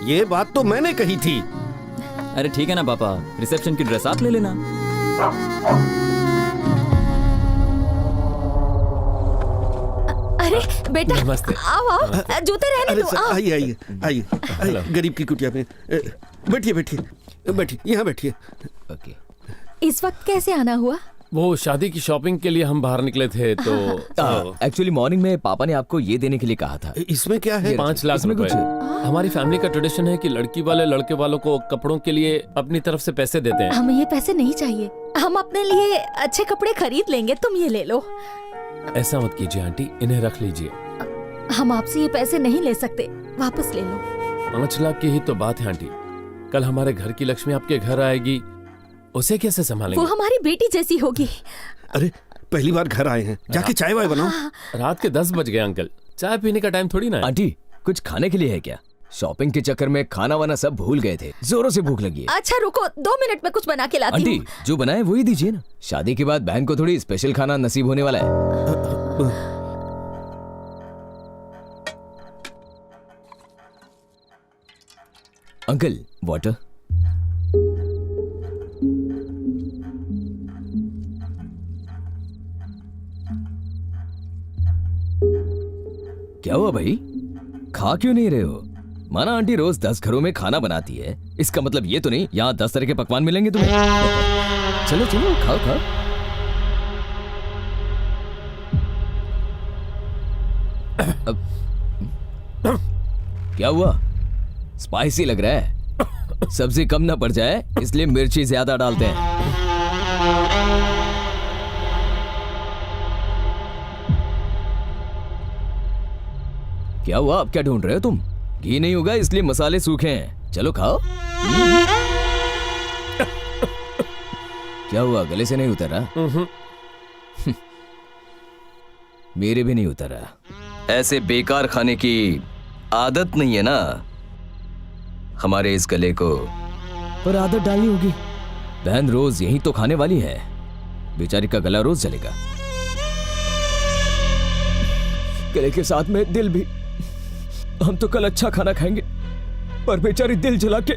ये बात तो मैंने कही थी। अरे ठीक है ना पापा, रिसेप्शन की ड्रेस आप ले लेना। अरे बेटा, नमस्ते। आओ आओ, जूते रहने दो। आओ। आइए आइए आइए आइए, गरीब की कुटिया में बैठिए बैठिए बैठिए, यहाँ बैठिए। इस वक्त कैसे आना हुआ? वो शादी की शॉपिंग के लिए हम बाहर निकले थे तो एक्चुअली मॉर्निंग में पापा ने आपको ये देने के लिए कहा था। इसमें क्या है? 5 लाख रुपए। हमारी फैमिली का ट्रेडिशन है कि लड़की वाले लड़के वालों को कपड़ों के लिए अपनी तरफ से पैसे देते हैं। हमें ये पैसे नहीं चाहिए, हम अपने लिए अच्छे कपड़े खरीद लेंगे, तुम ये ले लो। ऐसा मत कीजिए आंटी, इन्हें रख लीजिए। हम आपसे ये पैसे नहीं ले सकते, वापस ले लो। 5 लाख की ही तो बात है आंटी। कल हमारे घर की लक्ष्मी आपके घर आएगी, उसे कैसे संभालेंगे? वो हमारी बेटी जैसी होगी। अरे पहली बार घर आए हैं, जाके चाय वाय बनाओ। रात के 10 बज गए अंकल, चाय पीने का टाइम थोड़ी ना है। आंटी कुछ खाने के लिए है क्या? शॉपिंग के चक्कर में खाना वाना सब भूल गए थे, जोरों से भूख लगी है। अच्छा रुको, 2 मिनट में कुछ बना के लाती आंटी हूँ। जो बनाए वही दीजिए ना, शादी के बाद बहन को थोड़ी स्पेशल खाना नसीब होने वाला है। Uncle water. क्या हुआ भाई, खा क्यों नहीं रहे हो? माना आंटी रोज 10 घरों में खाना बनाती है, इसका मतलब ये तो नहीं यहाँ 10 तरह के पकवान मिलेंगे तुम्हें। चलो चलो खाओ खाओ। क्या हुआ, स्पाइसी लग रहा है? सब्जी कम ना पड़ जाए इसलिए मिर्ची ज्यादा डालते हैं। क्या हुआ, अब क्या ढूंढ रहे हो तुम? घी नहीं होगा इसलिए मसाले सूखे हैं, चलो खाओ। क्या हुआ, गले से नहीं उतरा? मेरे भी नहीं उतरा। ऐसे बेकार खाने की आदत नहीं है ना हमारे इस गले को, पर आदत डालनी होगी। बहन रोज यही तो खाने वाली है, बेचारी का गला रोज जलेगा। गले के साथ में दिल भी। हम तो कल अच्छा खाना खाएंगे, पर बेचारी दिल जला के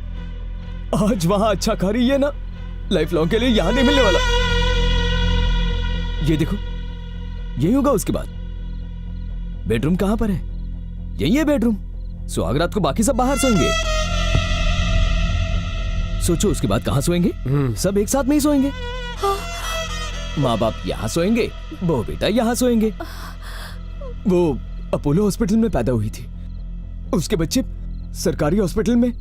आज वहां अच्छा खा रही है ना, लाइफ लॉन्ग के लिए यहां नहीं मिलने वाला। ये देखो, यही होगा उसके बाद। बेडरूम कहां पर है? यही है बेडरूम। सुहागरात को बाकी सब बाहर सोएंगे। सोचो उसके बाद कहां सोएंगे? सब एक साथ में ही सोएंगे। माँ बाप यहां सोएंगे, बहू बेटा यहां सोएंगे। वो अपोलो हॉस्पिटल में पैदा हुई थी, उसके बच्चे सरकारी हॉस्पिटल में,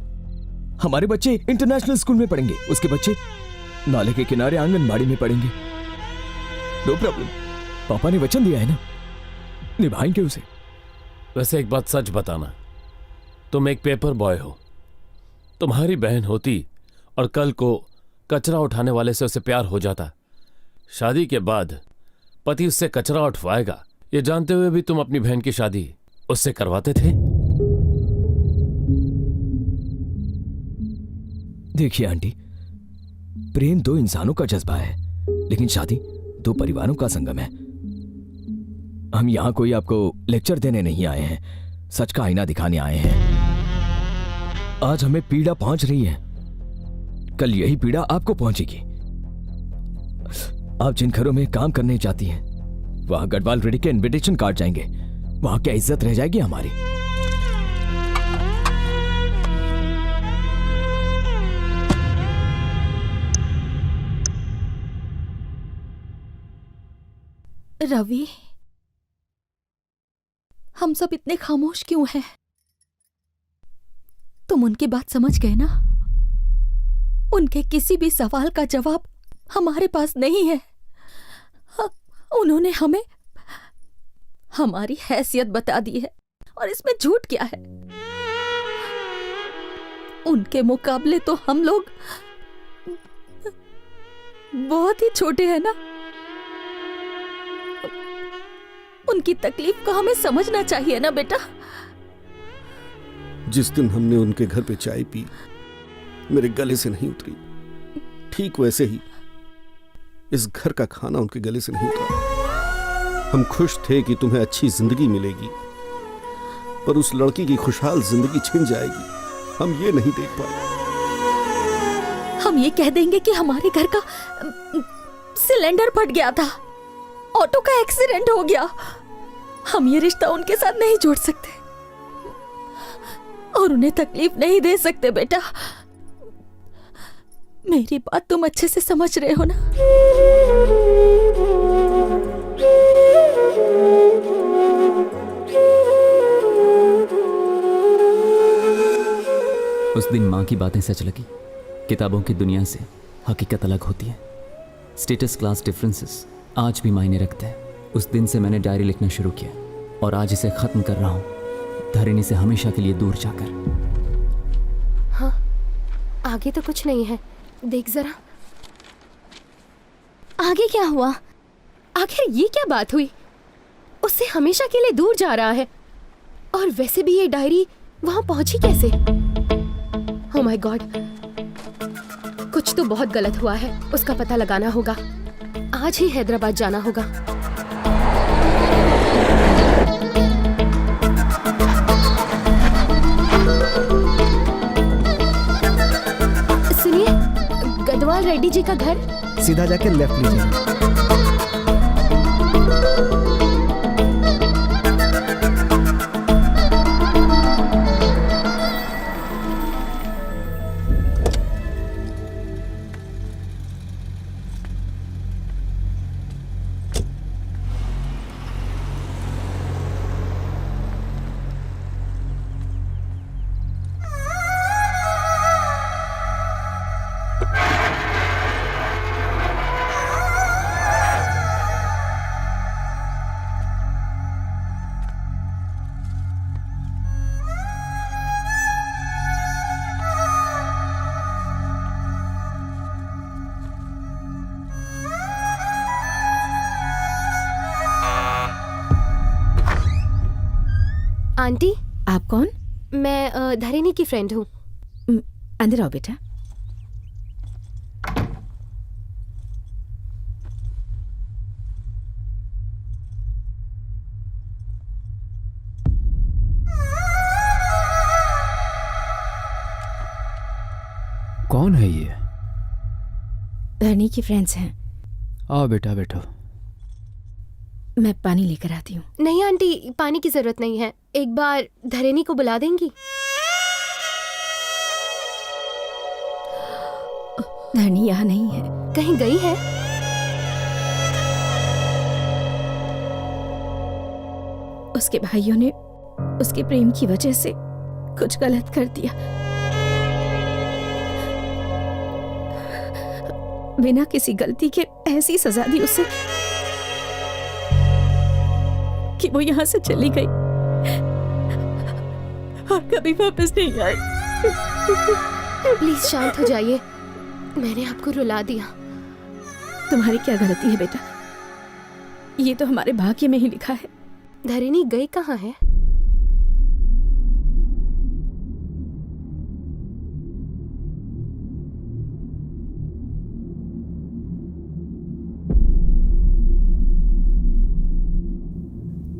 हमारे बच्चे इंटरनेशनल स्कूल में पढ़ेंगे, उसके बच्चे नाले के किनारे आंगनबाड़ी में पढ़ेंगे। नो प्रॉब्लम, पापा ने वचन दिया है ना, निभाएंगे उसे। वैसे एक बात सच बताना, तुम एक पेपर बॉय हो। तुम्हारी बहन होती और कल को कचरा उठाने वाले से उसे प्यार हो जाता, शादी के बाद पति उससे कचरा उठवाएगा, ये जानते हुए भी तुम अपनी बहन की शादी उससे करवाते थे। देखिए आंटी, प्रेम 2 इंसानों का जज्बा है, लेकिन शादी 2 परिवारों का संगम है। हम यहां कोई आपको लेक्चर देने नहीं आए हैं, सच का आईना दिखाने आए हैं। आज हमें पीड़ा पहुंच रही है, कल यही पीड़ा आपको पहुंचेगी। आप जिन घरों में काम करने जाती हैं, वहां गढ़वाल रेड्डी के इनविटेशन कार्ड जाएंगे, वहां क्या इज्जत रह जाएगी हमारी? रवि, हम सब इतने खामोश क्यों हैं? तुम उनकी बात समझ गए ना? उनके किसी भी सवाल का जवाब हमारे पास नहीं है। उन्होंने हमें हमारी हैसियत बता दी है, और इसमें झूठ क्या है? उनके मुकाबले तो हम लोग बहुत ही छोटे हैं ना। उनकी तकलीफ को हमें समझना चाहिए ना बेटा। जिस दिन हमने उनके घर पे चाय पी, मेरे गले से नहीं उतरी, ठीक वैसे ही इस घर का खाना उनके गले से नहीं उतरा। हम खुश थे कि तुम्हें अच्छी जिंदगी मिलेगी, पर उस लड़की की खुशहाल जिंदगी छिन जाएगी, हम ये नहीं देख पाए। हम ये कह देंगे कि हमारे घर का सिलेंडर फट गया था, ऑटो का एक्सीडेंट हो गया। हम ये रिश्ता उनके साथ नहीं जोड़ सकते और उन्हें तकलीफ नहीं दे सकते बेटा। मेरी बात तुम अच्छे से समझ रहे हो ना? उस दिन माँ की बातें सच लगी। किताबों की दुनिया से हकीकत अलग होती है। स्टेटस क्लास डिफरेंसेस आज भी मायने रखते हैं। उस दिन से मैंने डायरी लिखना शुरू किया और आज इसे खत्म कर रहा हूँ, धरणी से हमेशा के लिए दूर जाकर। हाँ, आगे तो कुछ नहीं है, देख जरा। आगे क्या हुआ? आखिर ये क्या बात हुई? उससे हमेशा के लिए दूर जा रहा है, और वैसे भी ये डायरी वहां पहुंची कैसे? ओह माय गॉड, कुछ तो बहुत गलत हुआ है। उसका पता लगाना होगा। आज ही हैदराबाद जाना होगा। सुनिए, गदवाल रेड्डी जी का घर? सीधा जाके लेफ्ट लीजिए। आंटी, आप कौन? मैं धरणी की फ्रेंड हूँ। अंदर आओ बेटा। कौन है ये? धरणी की फ्रेंड्स हैं। आओ बेटा, बैठो। मैं पानी लेकर आती हूँ। नहीं आंटी, पानी की जरूरत नहीं है। एक बार धरणी को बुला देंगी? धरणी यहाँ नहीं है। कहीं गई है? उसके भाइयों ने उसके प्रेम की वजह से कुछ गलत कर दिया। बिना किसी गलती के ऐसी सजा दी उसे कि वो यहाँ से चली गई और कभी वापस नहीं आई। प्लीज शांत हो जाइए। मैंने आपको रुला दिया। तुम्हारी क्या गलती है बेटा? ये तो हमारे भाग्य में ही लिखा है। धरणी गई कहाँ है?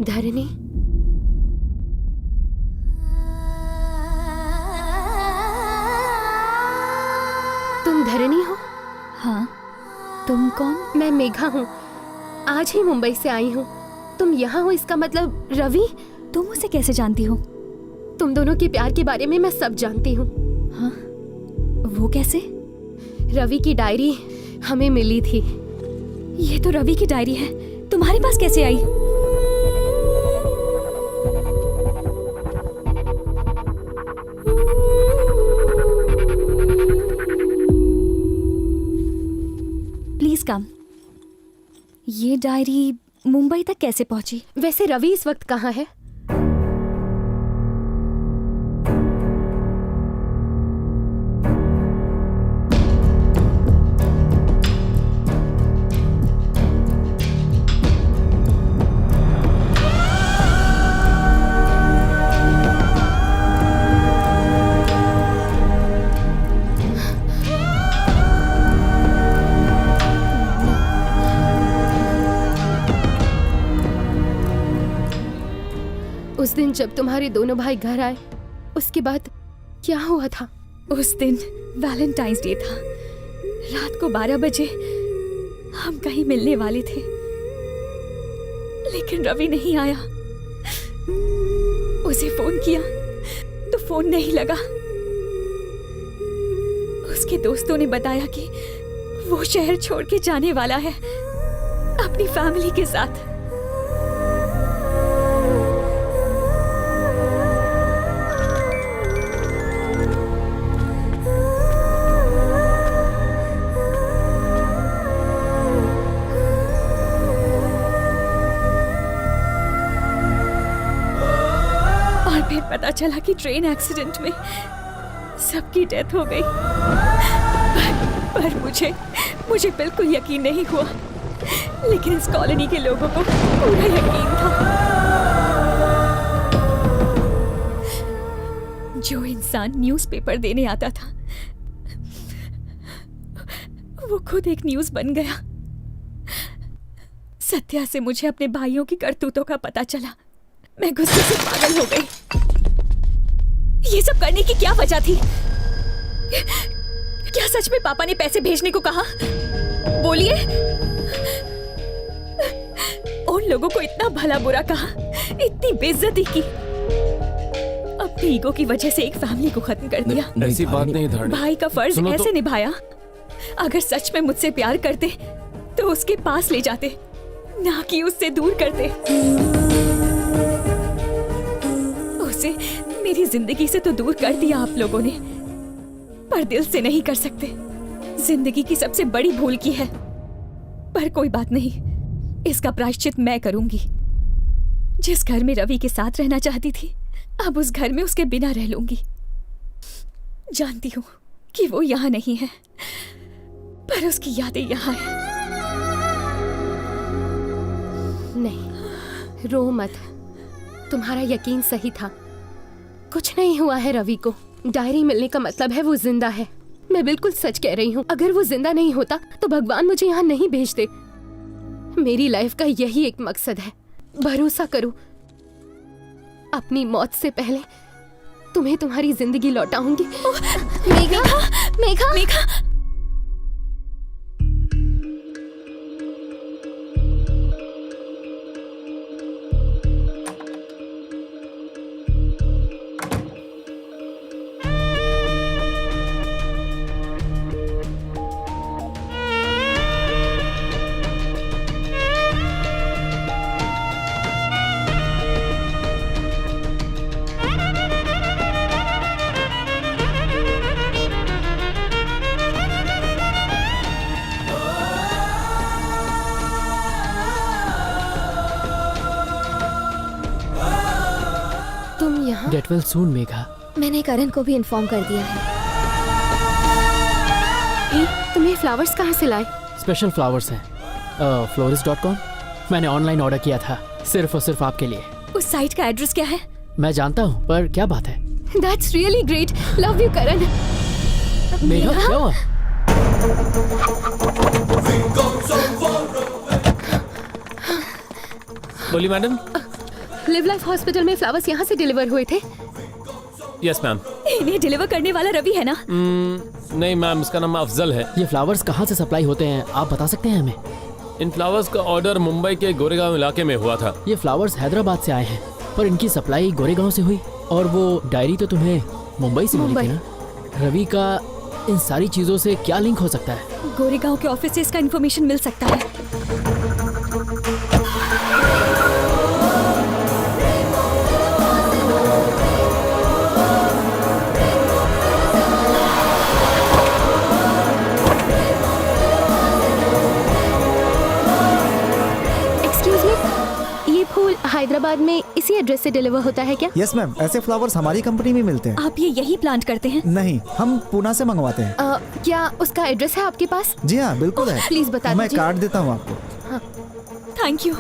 धरणी, तुम धरणी हो? हाँ, तुम कौन? मैं मेघा हूँ। आज ही मुंबई से आई हूँ। तुम यहाँ हो इसका मतलब रवि? तुम उसे कैसे जानती हो? तुम दोनों के प्यार के बारे में मैं सब जानती हूँ। हाँ, वो कैसे? रवि की डायरी हमें मिली थी। ये तो रवि की डायरी है। तुम तुम्हारे पास कैसे आई? Please come. ये डायरी मुंबई तक कैसे पहुंची? वैसे रवि इस वक्त कहाँ है? उस दिन जब तुम्हारे दोनों भाई घर आए, उसके बाद क्या हुआ था? उस दिन वैलेंटाइंस डे था। रात को 12 बजे हम कहीं मिलने वाले थे, लेकिन रवि नहीं आया। उसे फोन किया तो फोन नहीं लगा। उसके दोस्तों ने बताया कि वो शहर छोड़ के जाने वाला है अपनी फैमिली के साथ। फिर पता चला कि ट्रेन एक्सीडेंट में सबकी डेथ हो गई। पर मुझे बिल्कुल यकीन नहीं हुआ, लेकिन इस कॉलोनी के लोगों को पूरा यकीन था। जो इंसान न्यूज़पेपर देने आता था, वो खुद एक न्यूज़ बन गया। सत्या से मुझे अपने भाइयों की करतूतों का पता चला। मैं गुस्से से पागल हो गई। ये सब करने की क्या वजह थी? क्या सच में पापा ने पैसे भेजने को कहा? बोलिए। उन लोगों को इतना भला बुरा कहा, इतनी बेइज्जती की, अपनी ईगो की वजह से एक फैमिली को खत्म कर दिया। ऐसी बात नहीं धाड़ी। भाई का फर्ज ऐसे निभाया। अगर सच में मुझसे प्यार करते तो उसके पास ले जाते, ना कि उससे दूर करते। उसे मेरी जिंदगी से तो दूर कर दिया आप लोगों ने, पर दिल से नहीं कर सकते। जिंदगी की सबसे बड़ी भूल की है। पर कोई बात नहीं, इसका प्रायश्चित मैं करूंगी। जिस घर में रवि के साथ रहना चाहती थी, अब उस घर में उसके बिना रह लूंगी। जानती हूँ कि वो यहाँ नहीं है, पर उसकी यादें यहाँ हैं। नहीं, रो मत। तुम्हारा यकीन सही था। कुछ नहीं हुआ है रवि को। डायरी मिलने का मतलब है वो जिंदा है। मैं बिल्कुल सच कह रही हूँ। अगर वो जिंदा नहीं होता तो भगवान मुझे यहाँ नहीं भेजते। मेरी लाइफ का यही एक मकसद है। भरोसा करो, अपनी मौत से पहले तुम्हें तुम्हारी जिंदगी लौटाऊंगी। Megha, Megha, Megha. Get well soon, Megha. मैंने करण को भी इन्फॉर्म कर दिया है। तुम्हें फ्लावर्स कहाँ से लाए? स्पेशल फ्लावर्स हैं, florist.com। मैंने ऑनलाइन ऑर्डर किया था, सिर्फ और सिर्फ आपके लिए। उस साइट का एड्रेस क्या है? मैं जानता हूँ, पर क्या बात है? That's really great. Love you, करण। मेघा, क्या हुआ? बोली मैडम। लिव लाइफ हॉस्पिटल में फ्लावर्स यहाँ से डिलीवर हुए थे। Yes ma'am. इन्हें डिलीवर करने वाला रवि है ना? नहीं मैम, इसका नाम अफजल है। ये फ्लावर्स कहाँ से सप्लाई होते हैं, आप बता सकते हैं हमें? इन फ्लावर्स का ऑर्डर मुंबई के गोरेगांव इलाके में हुआ था। ये फ्लावर्स हैदराबाद से आए हैं, पर इनकी सप्लाई गोरेगांव से हुई। और वो डायरी तो तुम्हें मुंबई से मिली थी ना? रवि का इन सारी चीजों से क्या लिंक हो सकता है? गोरेगांव के ऑफिस से इसका इन्फॉर्मेशन मिल सकता है। हैदराबाद में इसी एड्रेस से डिलीवर होता है क्या? यस मैम, ऐसे फ्लावर्स हमारी कंपनी में मिलते हैं। आप ये यही प्लांट करते हैं? नहीं, हम पूना से मंगवाते हैं। क्या उसका एड्रेस है आपके पास? जी हाँ, बिल्कुल है। प्लीज बता दीजिए। मैं कार्ड देता हूँ आपको। Thank you.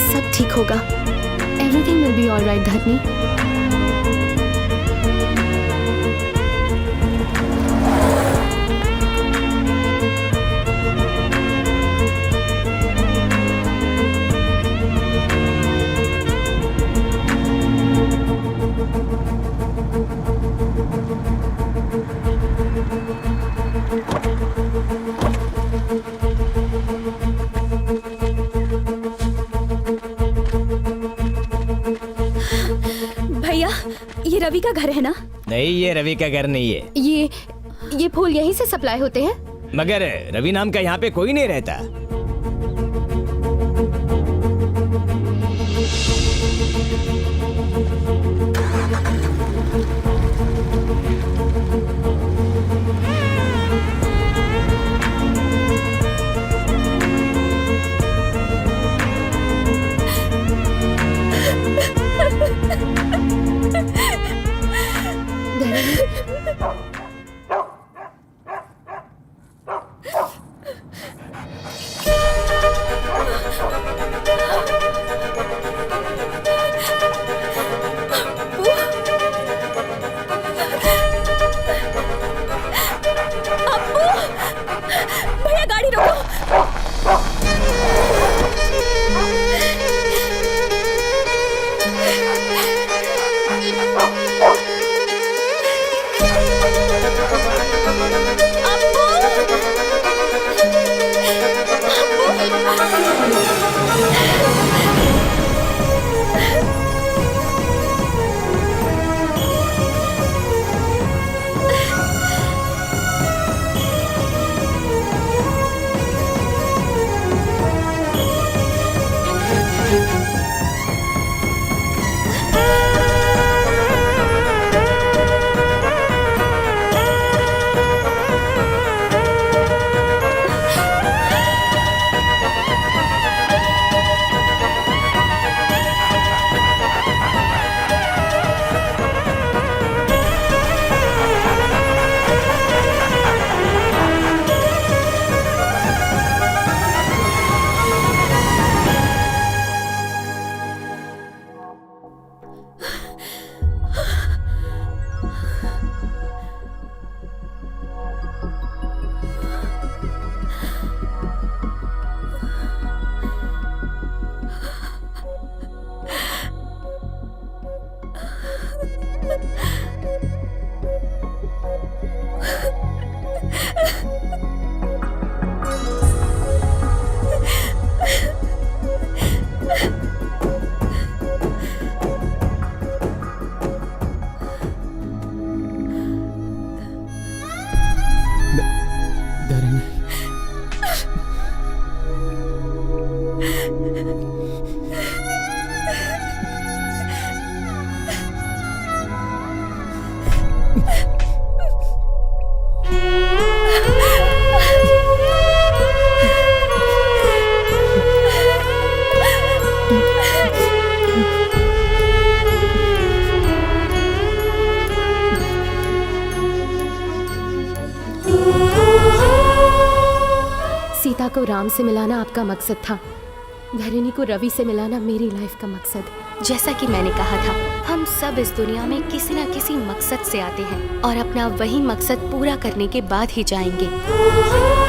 सब ठीक होगा। एवरीथिंग विल बी ऑलराइट धरनी। भैया, ये रवि का घर है ना? नहीं, ये रवि का घर नहीं है। ये फूल यहीं से सप्लाई होते हैं? मगर रवि नाम का यहाँ पे कोई नहीं रहता। भैया गाड़ी रोको। सीता को राम से मिलाना आपका मकसद था, धरणी को रवि से मिलाना मेरी लाइफ का मकसद। जैसा कि मैंने कहा था, हम सब इस दुनिया में किसी न किसी मकसद से आते हैं और अपना वही मकसद पूरा करने के बाद ही जाएंगे।